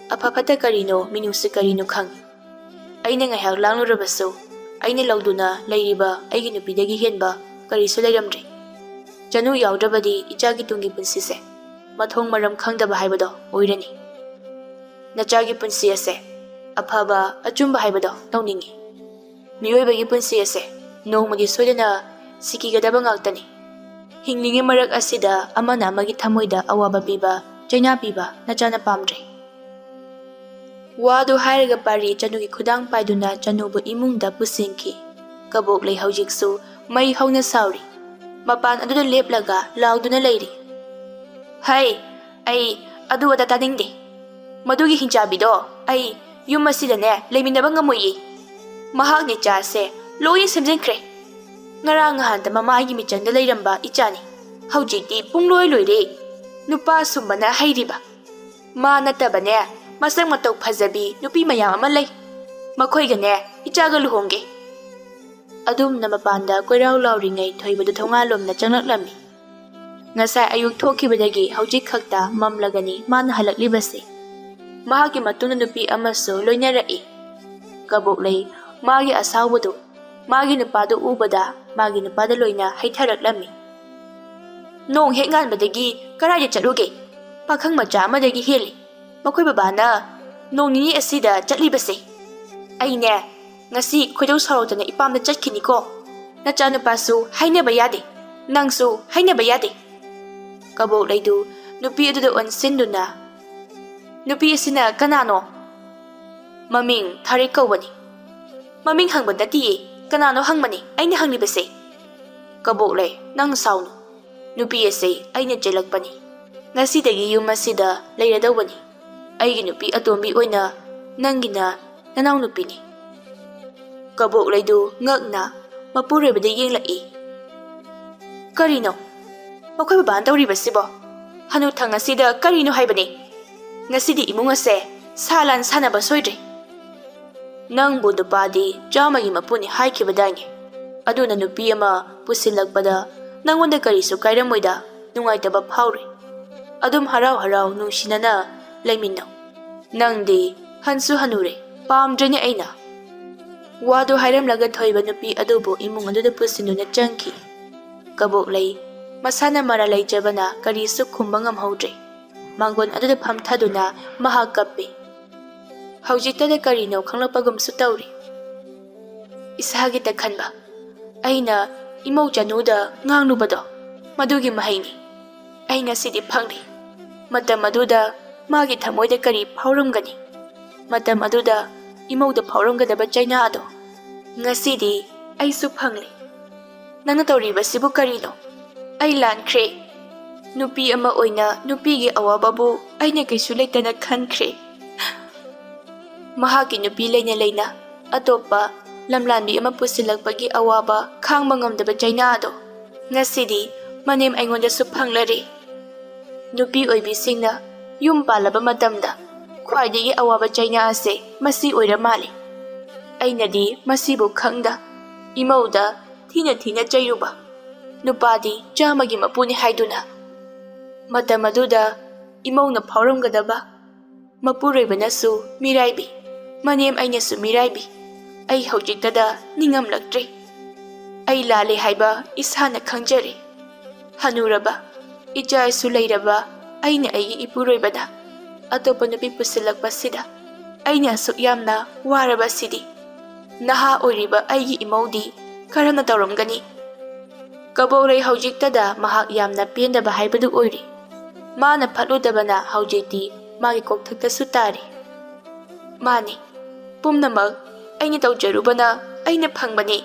Apapata karino minungsi karino khangi. Aina ngayhak langlurabasu aina lawduna leiriba aigi nupidagi henba karisu leiramdre. Chanu yaudabadi ichagi tungi punsise mathong maram khangdaba haibado oirani. Nachagi punsi ase afaba achumba haibado tawningi. Miyoibagi punsi ase nongmagi soidana sikigadaba ngaktani. Hinglingi marak asida amana amagi thamoida awaba piba chaina piba nachana pamdre. Wadu hairaga pari Chanugi khudang paiduna Chanubu imungda pusingki. Kabok lei haujiksu mai hauna sauri. Mapan aduda leplaga lauduna leiri. Hai ai aduda taningde. Madugi hinjabido ai ꯌꯨꯝ ꯑꯁꯤꯗꯅꯦ ꯂꯩꯃꯤꯟꯅꯕ ꯉꯝꯃꯣꯏꯌꯦ ꯃꯍꯥꯛꯅ ꯏꯆꯥꯁꯦ ꯂꯣꯏꯅ ꯁꯦꯝꯖꯤꯟꯈ꯭ꯔꯦ ꯉꯔꯥꯡ ꯅꯍꯥꯟꯗ ꯃꯃꯥꯒꯤ ꯃꯤꯆꯪꯗ ꯂꯩꯔꯝꯕ ꯏꯆꯥꯅꯤ ꯍꯧꯖꯤꯛꯇꯤ ꯄꯨꯡꯂꯣꯏ ꯂꯣꯏꯔꯦ ꯅꯨꯄꯥ ꯁꯨꯝꯕꯅ ꯍꯩꯔꯤꯕ ꯃꯥ ꯅꯠꯇꯕꯅꯦ ꯃꯁꯛ ꯃꯇꯧ ꯐꯖꯕꯤ ꯅꯨꯄꯤ ꯃꯌꯥꯝ ꯑꯃ ꯂꯩ ꯃꯈꯣꯏꯒꯅꯦ ꯏꯆꯥꯒ ꯂꯨꯍꯣꯡꯒꯦ ꯑꯗꯨꯝꯅ ꯃꯄꯥꯟꯗ ꯀꯣꯏꯔꯥꯎ ꯂꯥꯎꯔꯤꯉꯩ ꯊꯣꯏꯕꯗꯨ ꯊꯣꯡꯒꯥꯜꯂꯣꯝꯗ ꯆꯪꯂꯛꯂꯝꯃꯤ ꯉꯁꯥꯏ ꯑꯌꯨꯛ ꯊꯣꯛꯈꯤꯕꯗꯒꯤ ꯍꯧꯖꯤꯛ ꯈꯛꯇ ꯃꯝꯂꯒꯅꯤ ꯃꯥꯅ ꯍꯜꯂꯛꯂꯤꯕꯁꯦ ꯃꯍꯥꯛꯀꯤ ꯃꯇꯨꯡꯗ ꯅꯨꯄꯤ ꯑꯃꯁꯨ ꯂꯣꯏꯅꯔꯛꯏ ꯀꯕꯣꯛꯂꯩ ꯃꯥꯒꯤ ꯑꯁꯥꯎꯕꯗꯨ ꯃꯥꯒꯤ ꯅꯨꯄꯥꯗꯨ ꯎꯕꯗ ꯃꯥꯒꯤ ꯅꯨꯄꯥꯗ ꯂꯣꯏꯅ ꯍꯩꯊꯔꯛꯂꯝꯃꯤ ꯅꯣꯡ ꯍꯦꯛ ꯉꯥꯟꯕꯗꯒꯤ ꯀꯔꯥꯏꯗ ꯆꯠꯂꯨꯒꯦ ꯄꯥꯈꯪ ꯃꯆꯥ ꯑꯃꯗꯒꯤ ꯍꯦꯜꯂꯤ ꯃꯈꯣꯏ ꯕꯕꯥꯅ ꯅꯣꯡ ꯅꯤꯅꯤ ꯑꯁꯤꯗ ꯆꯠꯂꯤꯕꯁꯦ ꯑꯩꯅꯦ ꯉꯁꯤ ꯈꯣꯏꯗꯧ ꯁꯥꯎꯔꯛꯇꯅ ꯏꯄꯥꯝꯗ ꯆꯠꯈꯤꯅꯤꯀꯣ ꯅꯆꯥꯅꯨꯄꯥꯁꯨ ꯍꯥꯏꯅꯕ ꯌꯥꯗꯦ ꯅꯪꯁꯨ ꯍꯥꯏꯅꯕ ꯌꯥꯗꯦ ꯀꯕꯣꯛꯂꯩꯗꯨ ꯅꯨꯄꯤ ꯑꯗꯨꯗ ꯑꯣꯟꯁꯤꯟꯗꯨꯅ ꯅꯨꯄꯤ ꯑꯁꯤꯅ ꯀꯅꯥꯅꯣ ꯃꯃꯤꯡ ꯊꯥꯔꯤꯛ ꯀꯧꯕꯅꯤ ꯃꯃꯤꯡ ꯍꯪꯕ ꯅꯠꯇꯤꯌꯦ ꯀꯅꯥꯅꯣ ꯍꯪꯕꯅꯤ ꯑꯩꯅ ꯍꯪꯂꯤꯕꯁꯦ ꯀꯕꯣꯛꯂꯩ ꯅꯪ ꯁꯥꯎꯅꯨ ꯅꯨꯄꯤ ꯑꯁꯤ ꯑꯩꯅ ꯆꯦꯜꯂꯛꯄꯅꯤ ꯉꯁꯤꯗꯒꯤ ꯌꯨꯝ ꯑꯁꯤꯗ ꯂꯩꯔꯗꯧꯕꯅꯤ ꯑꯩꯒꯤ ꯅꯨꯄꯤ ꯑꯇꯣꯝꯕꯤ ꯑꯣꯏꯅ ꯅꯪꯒꯤꯅ ꯅꯅꯥꯎꯅꯨꯄꯤꯅꯤ ꯀꯕꯣꯛꯂꯩꯗꯨ ꯉꯛꯅ ꯃꯄꯨꯔꯣꯏꯕꯗ ꯌꯦꯡꯂꯛꯏ ꯀꯔꯤꯅꯣ ꯃꯈꯣꯏ ꯕꯕꯥꯅ ꯇꯧꯔꯤꯕꯁꯤꯕꯣ ꯍꯅꯨꯊꯪ ꯑꯁꯤꯗ ꯀꯔꯤꯅꯣ ꯍꯥꯏꯕꯅꯤ ꯉꯁꯤꯗꯤ ꯏꯃꯨꯡ ꯑꯁꯦ ꯁꯥ ꯂꯥꯟ ꯁꯥꯟꯅꯕ ꯁꯣꯏꯗ꯭ꯔꯦ ꯅꯪꯕꯨ ꯅꯨꯄꯥꯗꯤ 100ꯒꯤ ꯃꯄꯨꯅꯤ ꯍꯥꯏꯈꯤꯕꯗꯥꯏꯅꯦ ꯑꯗꯨꯅ ꯅꯨꯄꯤ ꯑꯃ ꯄꯨꯁꯤꯜꯂꯛꯄꯗ ꯅꯪꯉꯣꯟꯗ ꯀꯔꯤꯁꯨ ꯀꯥꯏꯔꯝꯃꯣꯏꯗ ꯅꯨꯡꯉꯥꯏꯇꯕ ꯐꯥꯎꯔꯦ ꯑꯗꯨꯝ ꯍꯔꯥꯎ ꯍꯔꯥꯎ ꯅꯨꯡꯁꯤꯅꯅ ꯂꯩꯃꯤꯟꯅꯧ ꯅꯪꯗꯤ ꯍꯟꯁꯨ ꯍꯅꯨꯔꯦ ꯄꯥꯝꯗ꯭ꯔꯦꯅꯦ ꯑꯩꯅ ꯋꯥꯗꯨ ꯍꯥꯏꯔꯝꯂꯒ ꯊꯣꯏꯕ ꯅꯨꯄꯤ ꯑꯗꯨꯕꯨ ꯏꯃꯨꯡ ꯑꯗꯨꯗ ꯄꯨꯁꯤꯟꯗꯨꯅ ꯆꯪꯈꯤ ꯀꯕꯣꯛꯂꯩ ꯃꯁꯥꯅ ꯃꯔꯥ ꯂꯩꯖꯕꯅ ꯀꯔꯤꯁꯨ ꯈꯨꯝꯕ ꯉꯝꯍꯧꯗ꯭ꯔꯦ ꯃꯥꯡꯒꯣꯟ ꯑꯗꯨꯗ ꯐꯝꯊꯗꯨꯅ ꯃꯍꯥꯛ ꯀꯞꯄꯤ ꯍꯧꯖꯤꯛꯇꯗ ꯀꯔꯤꯅꯣ ꯈꯪꯂꯛꯄꯒꯨꯝꯁꯨ ꯇꯧꯔꯤ ꯏꯁꯥꯒꯤꯇ ꯈꯟꯕ ꯑꯩꯅ ꯏꯃꯧ ꯆꯅꯨꯗ ꯉꯥꯡꯂꯨꯕꯗꯣ ꯃꯗꯨꯒꯤ ꯃꯍꯩꯅꯤ ꯑꯩ ꯉꯁꯤꯗꯤ ꯐꯪꯂꯤ ꯃꯇꯝ ꯑꯗꯨꯗ ꯃꯥꯒꯤ ꯊꯃꯣꯏꯗ ꯀꯔꯤ ꯐꯥꯎꯔꯝꯒꯅꯤ ꯃꯇꯝ ꯑꯗꯨꯗ ꯏꯃꯧꯗ ꯐꯥꯎꯔꯝꯒꯗꯕ ꯆꯩꯅꯥ ꯑꯗꯣ ꯉꯁꯤꯗꯤ ꯑꯩꯁꯨ ꯐꯪꯂꯤ ꯅꯪꯅ ꯇꯧꯔꯤꯕꯁꯤꯕꯨ ꯀꯔꯤꯅꯣ ꯑꯩ ꯂꯥꯟꯈ꯭ꯔꯦ ꯅꯨꯄꯤ ꯑꯃ ꯑꯣꯏꯅ ꯅꯨꯄꯤꯒꯤ ꯑꯋꯥꯕꯕꯨ ꯑꯩꯅ ꯀꯩꯁꯨ ꯂꯩꯇꯅ ꯈꯟꯈ꯭ꯔꯦ ꯃꯍꯥꯛꯀꯤ ꯅꯨꯄꯤ ꯂꯩꯅ ꯂꯩꯅ ꯑꯇꯣꯞꯄ ꯂꯝꯂꯥꯟꯕꯤ ꯑꯃ ꯄꯨꯁꯤꯜꯂꯛꯄꯒꯤ ꯑꯋꯥꯕ ꯈꯥꯡꯕ ꯉꯝꯗꯕ ꯆꯩꯅꯥ ꯑꯗꯣ ꯉꯁꯤꯗꯤ ꯃꯅꯦꯝ ꯑꯩꯉꯣꯟꯗꯁꯨ ꯐꯪꯂꯔꯦ ꯅꯨꯄꯤ ꯑꯣꯏꯕꯤꯁꯤꯡꯅ ꯌꯨꯝ ꯄꯥꯜꯂꯕ ꯃꯇꯝꯗ ꯈ꯭ꯋꯥꯏꯗꯒꯤ ꯑꯋꯥꯕ ꯆꯩꯅꯥ ꯑꯁꯦ ꯃꯁꯤ ꯑꯣꯏꯔ ꯃꯥꯜꯂꯤ ꯑꯩꯅꯗꯤ ꯃꯁꯤꯕꯨ ꯈꯪꯗ ꯏꯃꯧꯗ ꯊꯤꯅ ꯊꯤꯅ ꯆꯩꯔꯨꯕ ꯅꯨꯄꯥꯗꯤ 100ꯒꯤ ꯃꯄꯨꯅꯤ ꯍꯥꯏꯗꯨꯅ ꯃꯇꯝ ꯑꯗꯨꯗ ꯏꯃꯧꯅ ꯐꯥꯎꯔꯝꯒꯗꯕ ꯃꯄꯨꯔꯣꯏꯕꯅꯁꯨ ꯃꯤꯔꯥꯏꯕꯤ ꯃꯅꯦꯝ ꯑꯩꯅꯁꯨ ꯃꯤꯔꯥꯏꯕꯤ ꯑꯩ ꯍꯧꯖꯤꯛꯇꯗ ꯅꯤꯡꯉꯝꯂꯛꯇ꯭ꯔꯦ ꯑꯩ ꯂꯥꯜꯂꯦ ꯍꯥꯏꯕ ꯏꯁꯥꯅ ꯈꯪꯖꯔꯦ ꯍꯅꯨꯔꯕ ꯏꯆꯥ ꯏꯁꯨ ꯂꯩꯔꯕ ꯑꯩꯅ ꯑꯩꯒꯤ ꯏꯄꯨꯔꯣꯏꯕꯗ ꯑꯇꯣꯞꯄ ꯅꯨꯄꯤ ꯄꯨꯁꯤꯜꯂꯛꯄꯁꯤꯗ ꯑꯩꯅ ꯑꯁꯨꯛ ꯌꯥꯝꯅ ꯋꯥꯔꯕꯁꯤꯗꯤ ꯅꯍꯥ ꯑꯣꯏꯔꯤꯕ ꯑꯩꯒꯤ ꯏꯃꯧꯗꯤ ꯀꯔꯝꯅ ꯇꯧꯔꯝꯒꯅꯤ ꯀꯕꯣꯛꯂꯩ ꯍꯧꯖꯤꯛꯇꯗ ꯃꯍꯥꯛ ꯌꯥꯝꯅ ꯄꯦꯟꯗꯕ ꯍꯥꯏꯕꯗꯨ ꯑꯣꯏꯔꯤ ꯃꯥꯅ ꯐꯠꯂꯨꯗꯕꯅ ꯍꯧꯖꯤꯛꯇꯤ ꯃꯥꯒꯤ ꯀꯣꯛꯊꯛꯇꯁꯨ ꯇꯥꯔꯤ ꯃꯥꯅꯤ ꯄꯨꯝꯅꯃꯛ ꯑꯩꯅ ꯇꯧꯖꯔꯨꯕꯅ ꯑꯩꯅ ꯐꯪꯕꯅꯤ